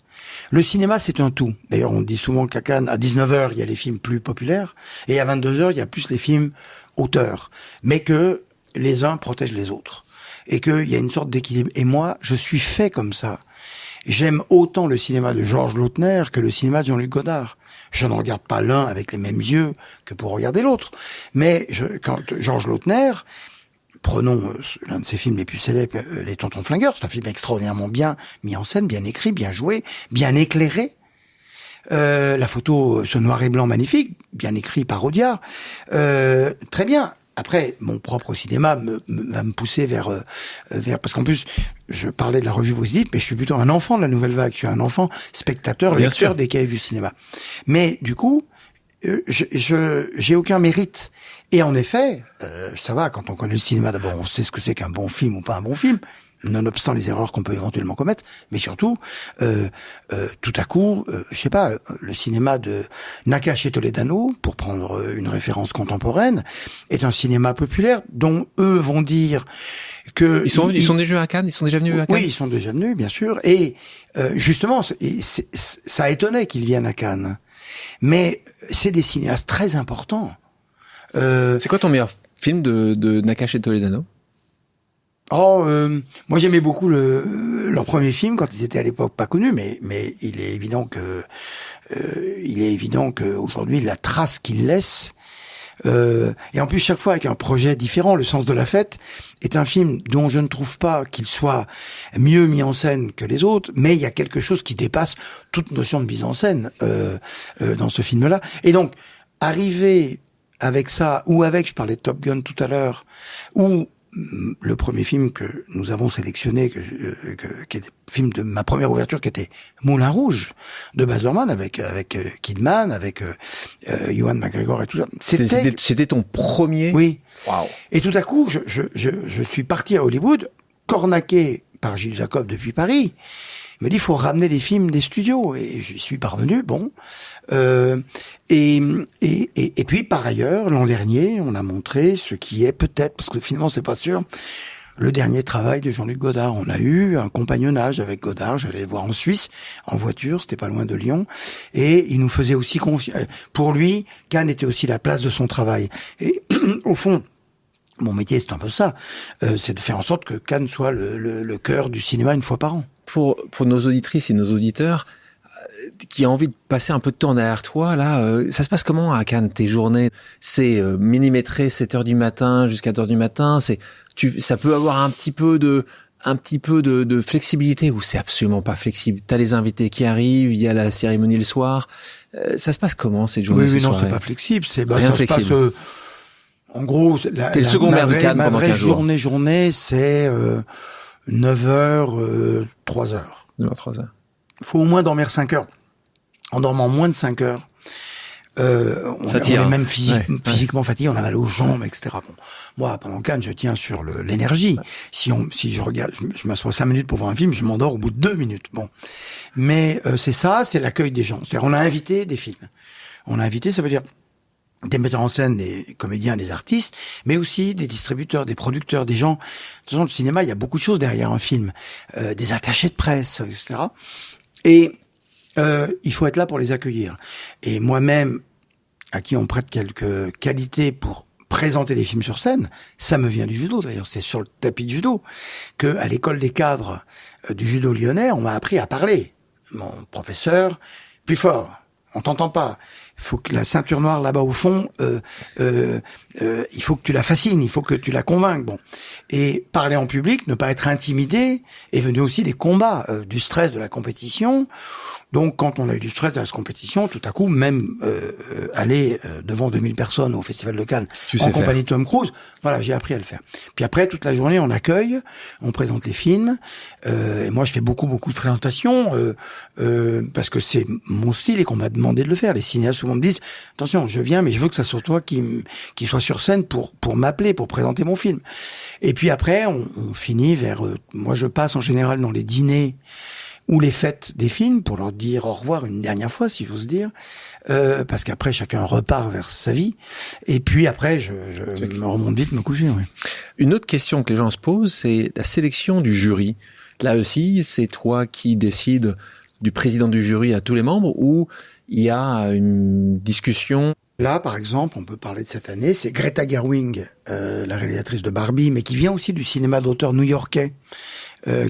A: Le cinéma, c'est un tout. D'ailleurs, on dit souvent qu'à Cannes, à 19h, il y a les films plus populaires, et à 22h, il y a plus les films auteurs. Mais que les uns protègent les autres. Et qu'il y a une sorte d'équilibre. Et moi, je suis fait comme ça. J'aime autant le cinéma de Georges Lautner que le cinéma de Jean-Luc Godard. Je ne regarde pas l'un avec les mêmes yeux que pour regarder l'autre. Mais quand Georges Lautner, prenons l'un de ses films les plus célèbres, Les Tontons Flingueurs, c'est un film extraordinairement bien mis en scène, bien écrit, bien joué, bien éclairé. La photo, ce noir et blanc magnifique, bien écrit par Audiard. Très bien. Après, mon propre cinéma va me pousser vers parce qu'en plus, je parlais de la revue positive, mais je suis plutôt un enfant de la nouvelle vague. Je suis un enfant spectateur, lecteur des cahiers du cinéma. Mais du coup, j'ai aucun mérite. Et en effet, ça va, quand on connaît le cinéma, d'abord, on sait ce que c'est qu'un bon film ou pas un bon film, nonobstant les erreurs qu'on peut éventuellement commettre, mais surtout, tout à coup, je sais pas, le cinéma de Nakache Toledano, pour prendre une référence contemporaine, est un cinéma populaire dont eux vont dire que... Ils sont
B: déjà à Cannes? Ils sont déjà venus à Cannes?
A: Oui, ils sont déjà venus, bien sûr. Et justement, ça étonnait qu'ils viennent à Cannes. Mais c'est des cinéastes très importants.
B: C'est quoi ton meilleur film de Nakache Toledano?
A: Moi j'aimais beaucoup leur premier film quand ils étaient à l'époque pas connus, mais il est évident qu'aujourd'hui la trace qu'ils laissent, et en plus chaque fois avec un projet différent. Le Sens de la fête est un film dont je ne trouve pas qu'il soit mieux mis en scène que les autres, mais il y a quelque chose qui dépasse toute notion de mise en scène dans ce film-là. Et donc arriver avec ça, ou avec, je parlais de Top Gun tout à l'heure, ou le premier film que nous avons sélectionné, qui est le film de ma première ouverture, qui était Moulin Rouge de Baz Luhrmann avec Kidman, avec Ewan McGregor et tout ça.
B: C'était ton premier.
A: Oui.
B: Waouh.
A: Et tout à coup, je suis parti à Hollywood, cornaqué par Gilles Jacob depuis Paris. Il me dit, il faut ramener des films des studios. Et j'y suis parvenu, bon. Et puis, par ailleurs, l'an dernier, on a montré ce qui est peut-être, parce que finalement, c'est pas sûr, le dernier travail de Jean-Luc Godard. On a eu un compagnonnage avec Godard. J'allais le voir en Suisse, en voiture. C'était pas loin de Lyon. Et il nous faisait aussi confiance. Pour lui, Cannes était aussi la place de son travail. Et au fond, mon métier, c'est un peu ça. C'est de faire en sorte que Cannes soit le cœur du cinéma une fois par an.
B: Pour nos auditrices et nos auditeurs qui ont envie de passer un peu de temps derrière toi, là, ça se passe comment à Cannes, tes journées? C'est millimétré 7h du matin jusqu'à 4h du matin, ça peut avoir un petit peu de flexibilité ou c'est absolument pas flexible? T'as les invités qui arrivent, il y a la cérémonie le soir. Ça se passe comment ces journées?
A: Oui, non, c'est pas flexible.
B: Rien
A: ça
B: flexible.
A: Se passe, en gros, t'es
B: le second maire de Cannes
A: ma
B: pendant
A: vraie
B: 15 jours.
A: journée, c'est 9h, 3h.
B: 3h.
A: Il faut au moins dormir 5 heures. En dormant moins de 5 heures, on est même physiquement fatigué, on a mal aux jambes, etc. Bon, moi, pendant Cannes, je tiens sur l'énergie. Si je regarde, je m'assois 5 minutes pour voir un film, je m'endors au bout de 2 minutes. Bon, mais c'est l'accueil des gens. C'est-à-dire, on a invité des films. On a invité, ça veut dire des metteurs en scène, des comédiens, des artistes, mais aussi des distributeurs, des producteurs, des gens. De toute façon, le cinéma, il y a beaucoup de choses derrière un film, des attachés de presse, etc. Et il faut être là pour les accueillir. Et moi-même, à qui on prête quelques qualités pour présenter des films sur scène, ça me vient du judo d'ailleurs. C'est sur le tapis de judo que, à l'école des cadres du judo lyonnais, on m'a appris à parler. Mon professeur, plus fort, on t'entend pas. Il faut que la ceinture noire là-bas au fond, il faut que tu la fascines, il faut que tu la convainques. Bon, et parler en public, ne pas être intimidé, est venu aussi des combats, du stress de la compétition. Donc, quand on a eu du stress de la compétition, tout à coup, même aller devant 2000 personnes au Festival de Cannes en compagnie de Tom Cruise, voilà, j'ai appris à le faire. Puis après, toute la journée, on accueille, on présente les films. Et moi, je fais beaucoup de présentations parce que c'est mon style et qu'on m'a demandé de le faire. Les cinéastes souvent me disent « Attention, je viens, mais je veux que ça soit toi qui soit sur scène pour m'appeler, pour présenter mon film. » Et puis après, on finit vers... moi, je passe en général dans les dîners ou les fêtes des films pour leur dire au revoir une dernière fois, si j'ose dire, parce qu'après chacun repart vers sa vie. Et puis après, je me remonte vite me coucher. Oui.
B: Une autre question que les gens se posent, c'est la sélection du jury. Là aussi, c'est toi qui décides du président du jury à tous les membres ou il y a une discussion?
A: Là, par exemple, on peut parler de cette année, c'est Greta Gerwig, la réalisatrice de Barbie, mais qui vient aussi du cinéma d'auteur new-yorkais,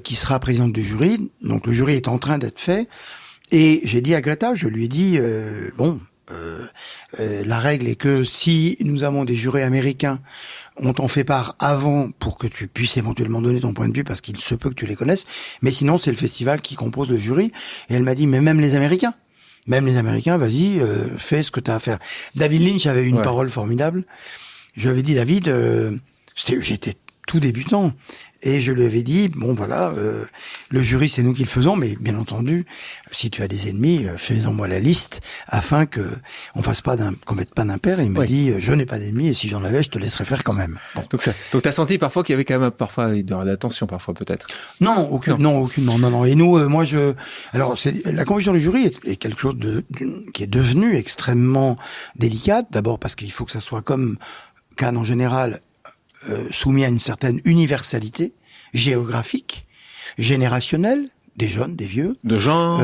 A: qui sera présidente du jury. Donc le jury est en train d'être fait. Et j'ai dit à Greta, je lui ai dit, la règle est que si nous avons des jurés américains, on t'en fait part avant pour que tu puisses éventuellement donner ton point de vue parce qu'il se peut que tu les connaisses. Mais sinon, c'est le festival qui compose le jury. Et elle m'a dit, mais même les Américains, vas-y, fais ce que tu as à faire. David Lynch avait une parole formidable. Je lui avais dit, David, j'étais tout débutant. Et je lui avais dit, bon voilà, le jury c'est nous qui le faisons, mais bien entendu, si tu as des ennemis, fais-en moi la liste, afin que qu'on mette pas d'impair. Et il m'a dit, je n'ai pas d'ennemis, et si j'en avais, je te laisserais faire quand même. Bon.
B: Donc t'as senti parfois qu'il y avait quand même parfois de l'attention, parfois peut-être.
A: Non, aucunement. Non. Et nous, alors la conviction du jury est quelque chose qui est devenu extrêmement délicate. D'abord parce qu'il faut que ça soit comme Cannes en général. Soumis à une certaine universalité géographique, générationnelle, des jeunes, des vieux,
B: de genre,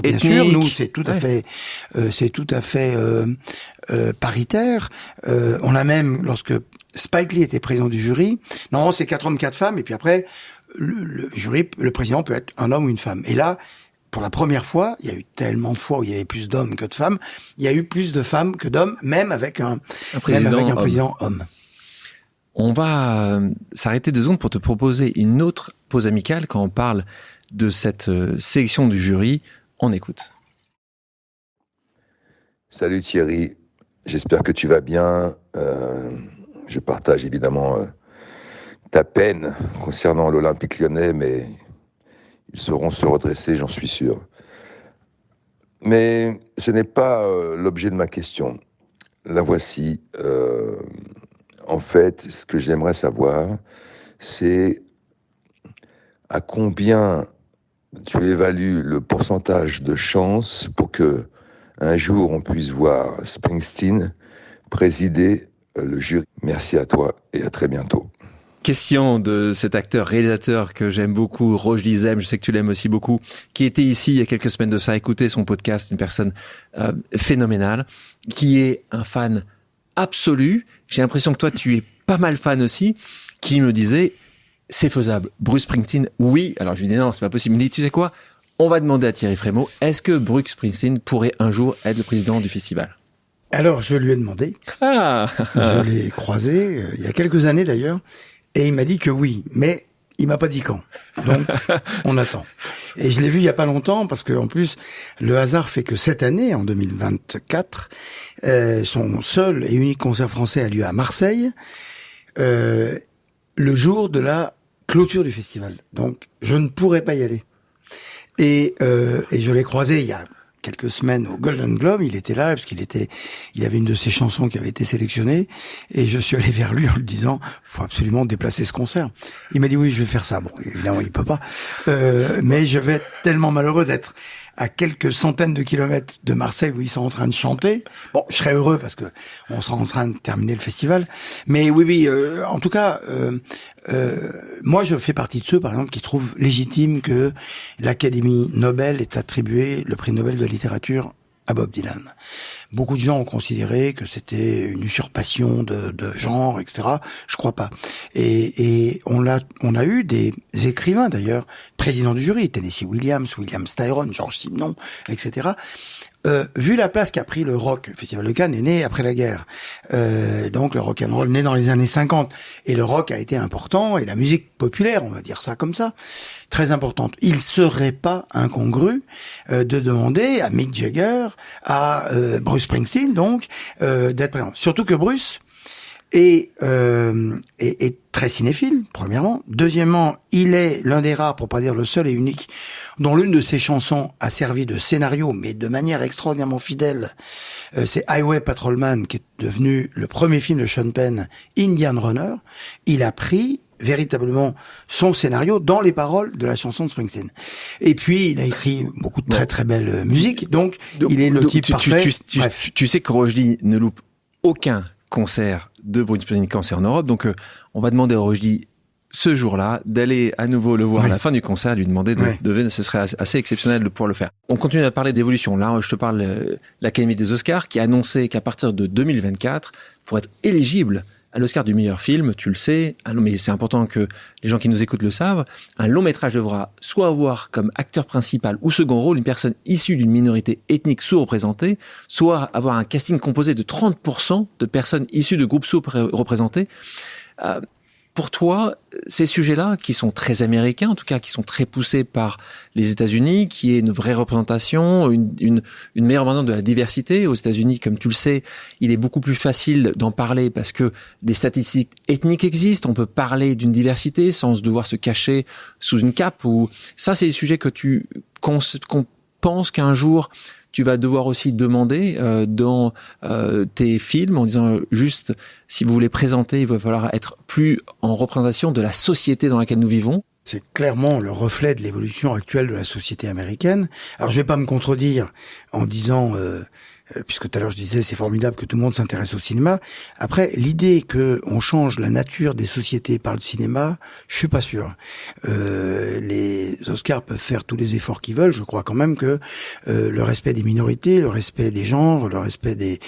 A: bien
B: ethnique.
A: sûr. Nous, c'est tout à fait paritaire. On a même, lorsque Spike Lee était président du jury, normalement c'est 4 hommes, 4 femmes, et puis après le jury, le président peut être un homme ou une femme. Et là, pour la première fois, il y a eu tellement de fois où il y avait plus d'hommes que de femmes, il y a eu plus de femmes que d'hommes, même avec un président homme.
B: On va s'arrêter 2 secondes pour te proposer une autre pause amicale quand on parle de cette sélection du jury. On écoute.
D: Salut Thierry, j'espère que tu vas bien. Je partage évidemment ta peine concernant l'Olympique lyonnais, mais ils sauront se redresser, j'en suis sûr. Mais ce n'est pas l'objet de ma question. La voici. En fait, ce que j'aimerais savoir, c'est à combien tu évalues le pourcentage de chance pour que un jour on puisse voir Springsteen présider le jury. Merci à toi et à très bientôt.
B: Question de cet acteur-réalisateur que j'aime beaucoup, Roch Dizem, je sais que tu l'aimes aussi beaucoup, qui était ici il y a quelques semaines de ça, écouter son podcast, une personne phénoménale, qui est un fan absolu. J'ai l'impression que toi, tu es pas mal fan aussi, qui me disait, c'est faisable. Bruce Springsteen, oui. Alors je lui dis non, c'est pas possible. Il me dit, tu sais quoi, on va demander à Thierry Frémaux, est-ce que Bruce Springsteen pourrait un jour être le président du festival ?
A: Alors, je lui ai demandé. Je l'ai croisé, il y a quelques années d'ailleurs, et il m'a dit que oui, mais il m'a pas dit quand. Donc, on attend. Et je l'ai vu il y a pas longtemps, parce que en plus, le hasard fait que cette année, en 2024, son seul et unique concert français a lieu à Marseille, le jour de la clôture du festival. Donc, je ne pourrais pas y aller. Et je l'ai croisé il y a quelques semaines au Golden Globe, il était là parce il avait une de ses chansons qui avait été sélectionnée, et je suis allé vers lui en lui disant, faut absolument déplacer ce concert. Il m'a dit oui, je vais faire ça. Bon, évidemment, il peut pas, mais je vais être tellement malheureux d'être à quelques centaines de kilomètres de Marseille où ils sont en train de chanter. Bon, je serais heureux parce que on sera en train de terminer le festival. Mais oui, en tout cas, moi je fais partie de ceux, par exemple, qui trouvent légitime que l'Académie Nobel ait attribué le prix Nobel de littérature à Bob Dylan. Beaucoup de gens ont considéré que c'était une usurpation de genre, etc. Je crois pas. Et on a eu des écrivains d'ailleurs, présidents du jury, Tennessee Williams, William Styron, Georges Simenon, etc. Vu la place qu'a pris le rock, le Festival de Cannes est né après la guerre. Donc le rock and roll né dans les années 50. Et le rock a été important, et la musique populaire, on va dire ça comme ça, très importante. Il serait pas incongru de demander à Mick Jagger, à Bruce Springsteen, donc, d'être présent. Surtout que Bruce est très cinéphile, premièrement. Deuxièmement, il est l'un des rares, pour pas dire le seul et unique, dont l'une de ses chansons a servi de scénario, mais de manière extraordinairement fidèle. C'est Highway Patrolman, qui est devenu le premier film de Sean Penn, Indian Runner. Il a pris véritablement son scénario dans les paroles de la chanson de Springsteen. Et puis, il a écrit beaucoup de très très belles musiques, donc il est le type parfait.
B: Tu sais que Rochdy ne loupe aucun concert de Bruce Springsteen quand c'est en Europe, donc on va demander à Rochdy ce jour-là d'aller à nouveau le voir à la fin du concert, lui demander de venir. Ce serait assez exceptionnel de pouvoir le faire. On continue à parler d'évolution. Là, je te parle de l'Académie des Oscars qui a annoncé qu'à partir de 2024, pour être éligible à l'Oscar du meilleur film, tu le sais, mais c'est important que les gens qui nous écoutent le savent, un long métrage devra soit avoir comme acteur principal ou second rôle une personne issue d'une minorité ethnique sous-représentée, soit avoir un casting composé de 30% de personnes issues de groupes sous-représentés. Pour toi, ces sujets-là, qui sont très américains, en tout cas qui sont très poussés par les États-Unis, qui est une vraie représentation, une meilleure manière de la diversité. Aux États-Unis, comme tu le sais, il est beaucoup plus facile d'en parler parce que les statistiques ethniques existent. On peut parler d'une diversité sans devoir se cacher sous une cape. Ou ça, c'est des sujets que qu'on pense qu'un jour tu vas devoir aussi demander dans tes films en disant juste, si vous voulez présenter, il va falloir être plus en représentation de la société dans laquelle nous vivons.
A: C'est clairement le reflet de l'évolution actuelle de la société américaine. Alors je vais pas me contredire en disant, puisque tout à l'heure je disais c'est formidable que tout le monde s'intéresse au cinéma. Après, l'idée que on change la nature des sociétés par le cinéma, je suis pas sûr. Les Oscars peuvent faire tous les efforts qu'ils veulent. Je crois quand même que le respect des minorités, le respect des genres, le respect des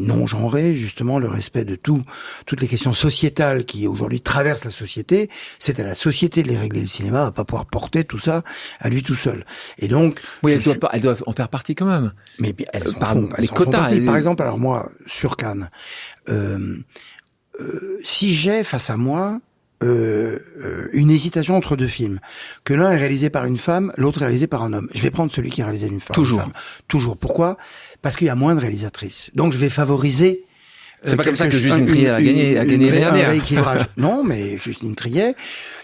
A: non-genrés, justement, le respect de toutes les questions sociétales qui aujourd'hui traversent la société, c'est à la société de les régler. Le cinéma va pas pouvoir porter tout ça à lui tout seul. Et donc,
B: oui, elles doivent en faire partie quand même.
A: Mais elles en
B: font. Les quotas.
A: Par exemple, alors moi, sur Cannes, si j'ai face à moi une hésitation entre deux films, que l'un est réalisé par une femme, l'autre est réalisé par un homme, je vais prendre celui qui est réalisé par une femme. Toujours. Pourquoi ? Parce qu'il y a moins de réalisatrices. Donc je vais favoriser
B: C'est pas comme ça que Justine Triet a gagné l'année dernière.
A: Un rééquilibrage. Non, mais Justine Triet,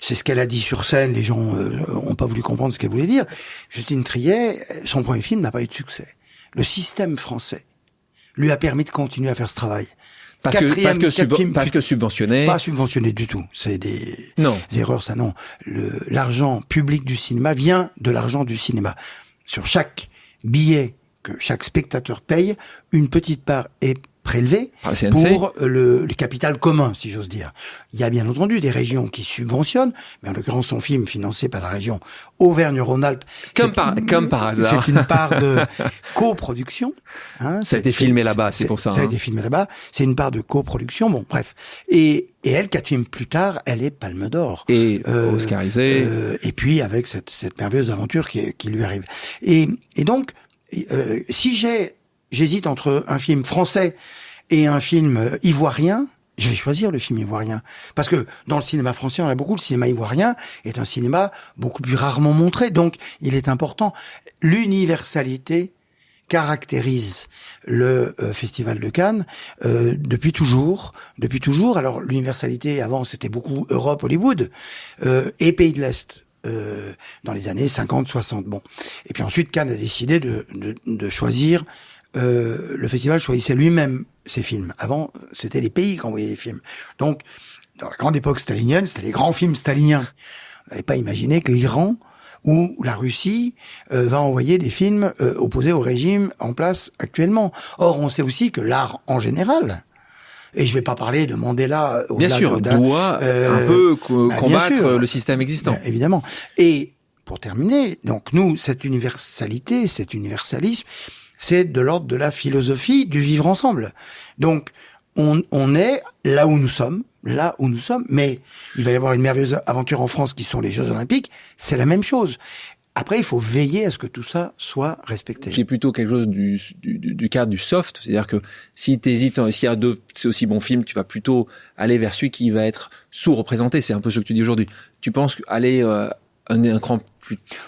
A: c'est ce qu'elle a dit sur scène. Les gens ont pas voulu comprendre ce qu'elle voulait dire. Justine Triet, son premier film n'a pas eu de succès. Le système français lui a permis de continuer à faire ce travail.
B: Parce que subventionné.
A: Pas subventionné du tout. C'est des erreurs, ça non. L'argent public du cinéma vient de l'argent du cinéma. Sur chaque billet que chaque spectateur paye, une petite part est prélevée pour le capital commun, si j'ose dire. Il y a bien entendu des régions qui subventionnent, mais en l'occurrence son film financé par la région Auvergne-Rhône-Alpes.
B: Comme par hasard.
A: C'est une part de coproduction. Hein,
B: ça a été filmé là-bas, c'est pour ça.
A: Ça a été filmé là-bas. C'est une part de coproduction. Bon, bref. Et elle, 4 films plus tard, elle est Palme d'Or.
B: Et oscarisée.
A: Et puis avec cette merveilleuse aventure qui lui arrive. Et donc, si j'hésite entre un film français et un film ivoirien, je vais choisir le film ivoirien. Parce que dans le cinéma français, on a beaucoup. Le cinéma ivoirien est un cinéma beaucoup plus rarement montré. Donc, il est important. L'universalité caractérise le Festival de Cannes depuis toujours. Alors, l'universalité, avant, c'était beaucoup Europe, Hollywood et pays de l'Est. Dans les années 50-60. Bon. Et puis ensuite, Cannes a décidé de choisir. Le festival choisissait lui-même ses films. Avant, c'était les pays qui envoyaient les films. Donc, dans la grande époque stalinienne, c'était les grands films staliniens. On n'avait pas imaginé que l'Iran ou la Russie va envoyer des films opposés au régime en place actuellement. Or, on sait aussi que l'art en général, et je vais pas parler de Mandela.
B: Bien sûr, doit un peu combattre le système existant.
A: Évidemment. Et pour terminer, donc nous, cette universalité, cet universalisme, c'est de l'ordre de la philosophie du vivre ensemble. Donc, on est là où nous sommes, mais il va y avoir une merveilleuse aventure en France qui sont les Jeux Olympiques, c'est la même chose. Après, il faut veiller à ce que tout ça soit respecté.
B: C'est plutôt quelque chose du cadre du soft, c'est-à-dire que si t'hésites, s'il y a deux aussi bons films, tu vas plutôt aller vers celui qui va être sous-représenté. C'est un peu ce que tu dis aujourd'hui. Tu penses aller un cran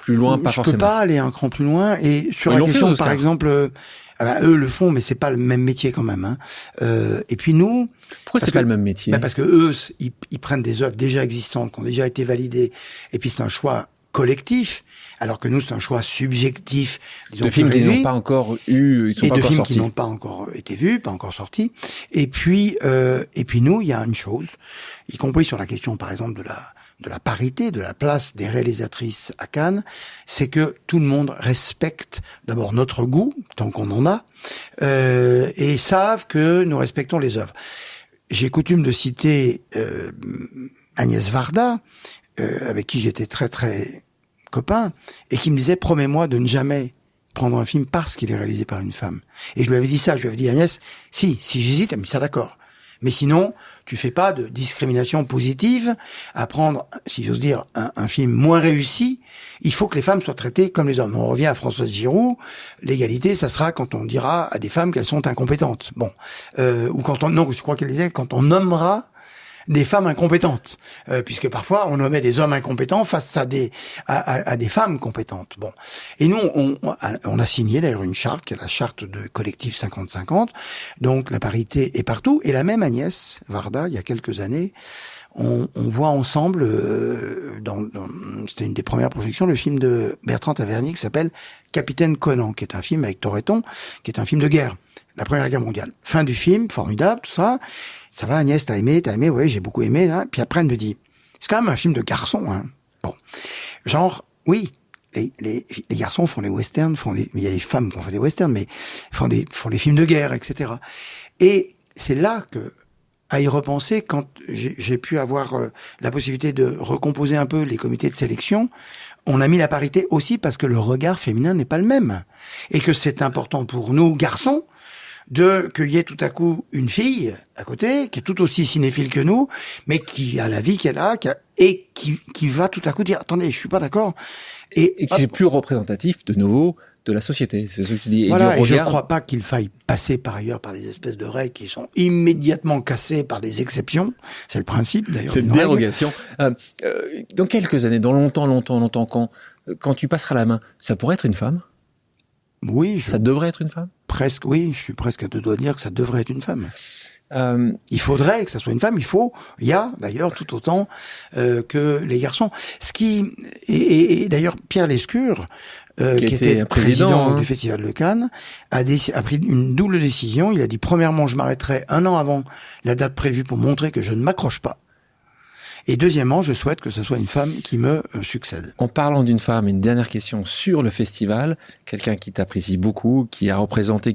B: plus loin, pas forcément.
A: Je peux pas aller un cran plus loin. Et sur la question, par exemple, eux le font, mais c'est pas le même métier quand même. Et puis nous.
B: Pourquoi c'est pas le même métier?
A: Parce que eux, ils prennent des œuvres déjà existantes, qui ont déjà été validées, et puis c'est un choix collectif, alors que nous, c'est un choix subjectif.
B: De films qui n'ont pas encore eu, ils sont pas encore sortis. Et de films
A: qui n'ont pas encore été vus, pas encore sortis. Et puis nous, il y a une chose, y compris sur la question, par exemple, de la parité, de la place des réalisatrices à Cannes, c'est que tout le monde respecte d'abord notre goût, tant qu'on en a, et savent que nous respectons les œuvres. J'ai coutume de citer Agnès Varda, avec qui j'étais très très copain, et qui me disait « Promets-moi de ne jamais prendre un film parce qu'il est réalisé par une femme. » Et je lui avais dit ça, je lui avais dit « Agnès, si j'hésite, elle me dit ça d'accord. Mais sinon, tu fais pas de discrimination positive à prendre, si j'ose dire, un film moins réussi. Il faut que les femmes soient traitées comme les hommes. » On revient à Françoise Giroud. L'égalité, ça sera quand on dira à des femmes qu'elles sont incompétentes. Bon. Ou je crois qu'elle disait quand on nommera des femmes incompétentes, puisque parfois on nommait des hommes incompétents face à des femmes compétentes. Bon, et nous on a signé d'ailleurs une charte, qui est la charte de collectif 50-50, donc la parité est partout. Et la même Agnès Varda, il y a quelques années, on voit ensemble, c'était une des premières projections, le film de Bertrand Tavernier qui s'appelle Capitaine Conan, qui est un film avec Toretton, qui est un film de guerre, la Première Guerre mondiale. Fin du film, formidable, tout ça. Ça va Agnès, t'as aimé? Oui, j'ai beaucoup aimé. Là. Puis après, elle me dit, c'est quand même un film de garçon. Hein. Bon, genre, oui, les garçons font les westerns, il y a les femmes qui font des westerns, mais font les films de guerre, etc. Et c'est là que, à y repenser, quand j'ai pu avoir la possibilité de recomposer un peu les comités de sélection, on a mis la parité aussi parce que le regard féminin n'est pas le même. Et que c'est important pour nous, garçons, qu'il y ait tout à coup une fille à côté, qui est tout aussi cinéphile que nous, mais qui a la vie qu'elle a, et qui va tout à coup dire, attendez, je suis pas d'accord.
B: Et qui est plus représentatif, de nouveau, de la société. C'est ce que tu dis.
A: Voilà, et je ne crois pas qu'il faille passer par ailleurs par des espèces de règles qui sont immédiatement cassées par des exceptions. C'est le principe, d'ailleurs.
B: C'est une dérogation. Dans quelques années, dans longtemps, quand tu passeras la main, ça pourrait être une femme?
A: Oui.
B: Ça devrait être une femme?
A: Presque, oui. Je suis presque à deux doigts de dire que ça devrait être une femme. Il faudrait que ça soit une femme. Il y a d'ailleurs tout autant que les garçons. Et d'ailleurs Pierre Lescure, qui était président du Festival de Cannes, a pris une double décision. Il a dit premièrement, je m'arrêterai 1 an avant la date prévue pour montrer que je ne m'accroche pas. Et deuxièmement, je souhaite que ce soit une femme qui me succède.
B: En parlant d'une femme, une dernière question sur le festival. Quelqu'un qui t'apprécie beaucoup, qui représente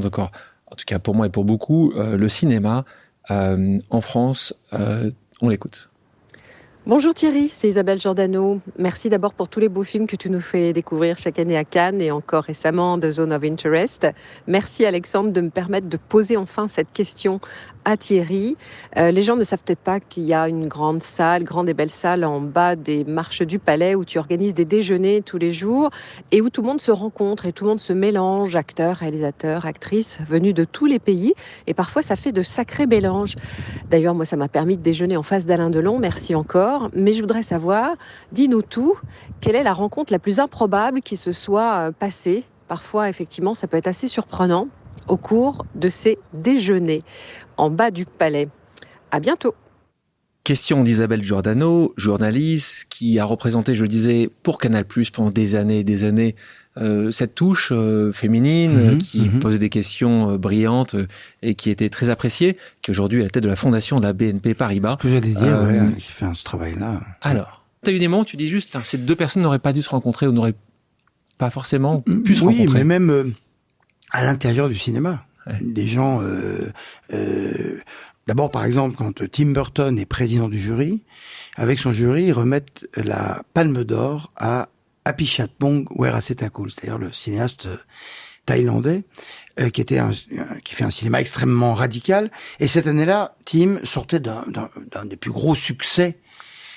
B: encore, en tout cas pour moi et pour beaucoup, le cinéma en France. On l'écoute.
E: Bonjour Thierry, c'est Isabelle Giordano. Merci d'abord pour tous les beaux films que tu nous fais découvrir chaque année à Cannes et encore récemment de Zone of Interest. Merci Alexandre de me permettre de poser enfin cette question à Thierry. Les gens ne savent peut-être pas qu'il y a une grande et belle salle en bas des marches du Palais où tu organises des déjeuners tous les jours et où tout le monde se rencontre et tout le monde se mélange, acteurs, réalisateurs, actrices, venus de tous les pays. Et parfois, ça fait de sacrés mélanges. D'ailleurs, moi, ça m'a permis de déjeuner en face d'Alain Delon. Merci encore. Mais je voudrais savoir, dis-nous tout, quelle est la rencontre la plus improbable qui se soit passée? Parfois, effectivement, ça peut être assez surprenant au cours de ces déjeuners en bas du Palais. À bientôt.
B: Question d'Isabelle Giordano, journaliste qui a représenté, je le disais, pour Canal+ pendant des années et des années, cette touche féminine qui posait des questions brillantes et qui était très appréciée, qui aujourd'hui est à la tête de la fondation de la BNP Paribas.
A: Ce que j'allais dire, qui fait ce travail-là.
B: Alors, tu as eu des moments où tu dis juste, ces deux personnes n'auraient pas dû se rencontrer ou n'auraient pas forcément pu se rencontrer.
A: Oui, mais même à l'intérieur du cinéma. Ouais. Des gens... D'abord, par exemple, quand Tim Burton est président du jury, avec son jury, ils remettent la Palme d'Or à Apichatpong Weerasethakul, c'est-à-dire le cinéaste thaïlandais qui fait un cinéma extrêmement radical. Et cette année-là, Tim sortait d'un des plus gros succès.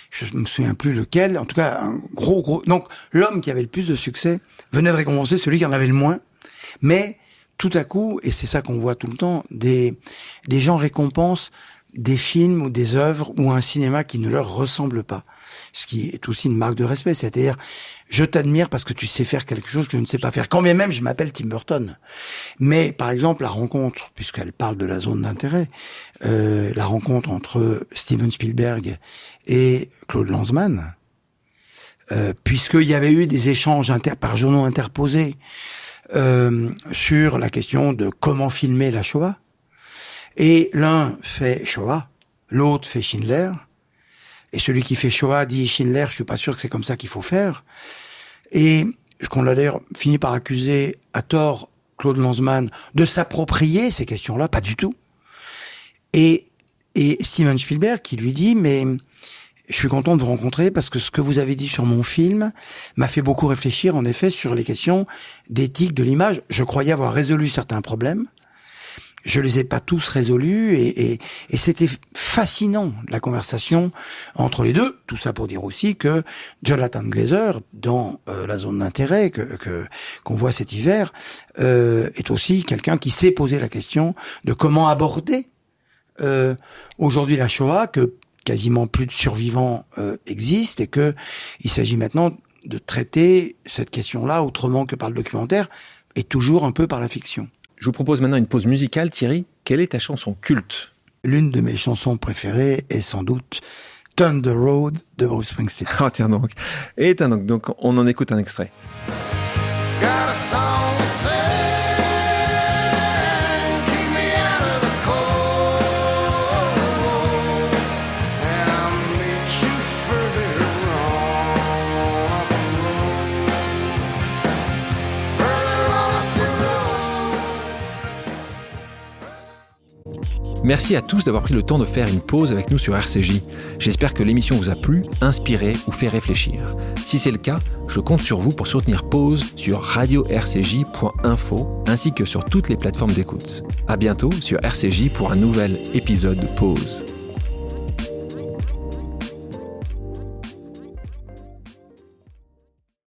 A: Je ne me souviens plus lequel. En tout cas, un gros. Donc, l'homme qui avait le plus de succès venait de récompenser celui qui en avait le moins. Mais tout à coup, et c'est ça qu'on voit tout le temps, des gens récompensent des films ou des œuvres ou un cinéma qui ne leur ressemble pas. Ce qui est aussi une marque de respect. C'est-à-dire, je t'admire parce que tu sais faire quelque chose que je ne sais pas faire. Quand bien même je m'appelle Tim Burton. Mais, par exemple, la rencontre, puisqu'elle parle de la zone d'intérêt, la rencontre entre Steven Spielberg et Claude Lanzmann, puisqu'il y avait eu des échanges par journaux interposés, sur la question de comment filmer la Shoah. Et l'un fait Shoah, l'autre fait Schindler. Et celui qui fait Shoah dit Schindler, je suis pas sûr que c'est comme ça qu'il faut faire. Et qu'on a d'ailleurs fini par accuser à tort Claude Lanzmann de s'approprier ces questions-là, pas du tout. Et Steven Spielberg qui lui dit, mais je suis content de vous rencontrer parce que ce que vous avez dit sur mon film m'a fait beaucoup réfléchir, en effet, sur les questions d'éthique de l'image. Je croyais avoir résolu certains problèmes. Je les ai pas tous résolus et c'était fascinant, la conversation entre les deux. Tout ça pour dire aussi que Jonathan Glazer, dans la zone d'intérêt qu'on voit cet hiver, est aussi quelqu'un qui s'est posé la question de comment aborder aujourd'hui la Shoah, que quasiment plus de survivants existent et que il s'agit maintenant de traiter cette question-là autrement que par le documentaire et toujours un peu par la fiction.
B: Je vous propose maintenant une pause musicale. Thierry, quelle est ta chanson culte?
A: L'une de mes chansons préférées est sans doute Thunder Road de Bruce Springsteen.
B: Ah tiens donc. Et donc on en écoute un extrait. Merci à tous d'avoir pris le temps de faire une pause avec nous sur RCJ. J'espère que l'émission vous a plu, inspiré ou fait réfléchir. Si c'est le cas, je compte sur vous pour soutenir Pause sur radio-rcj.info ainsi que sur toutes les plateformes d'écoute. À bientôt sur RCJ pour un nouvel épisode de Pause.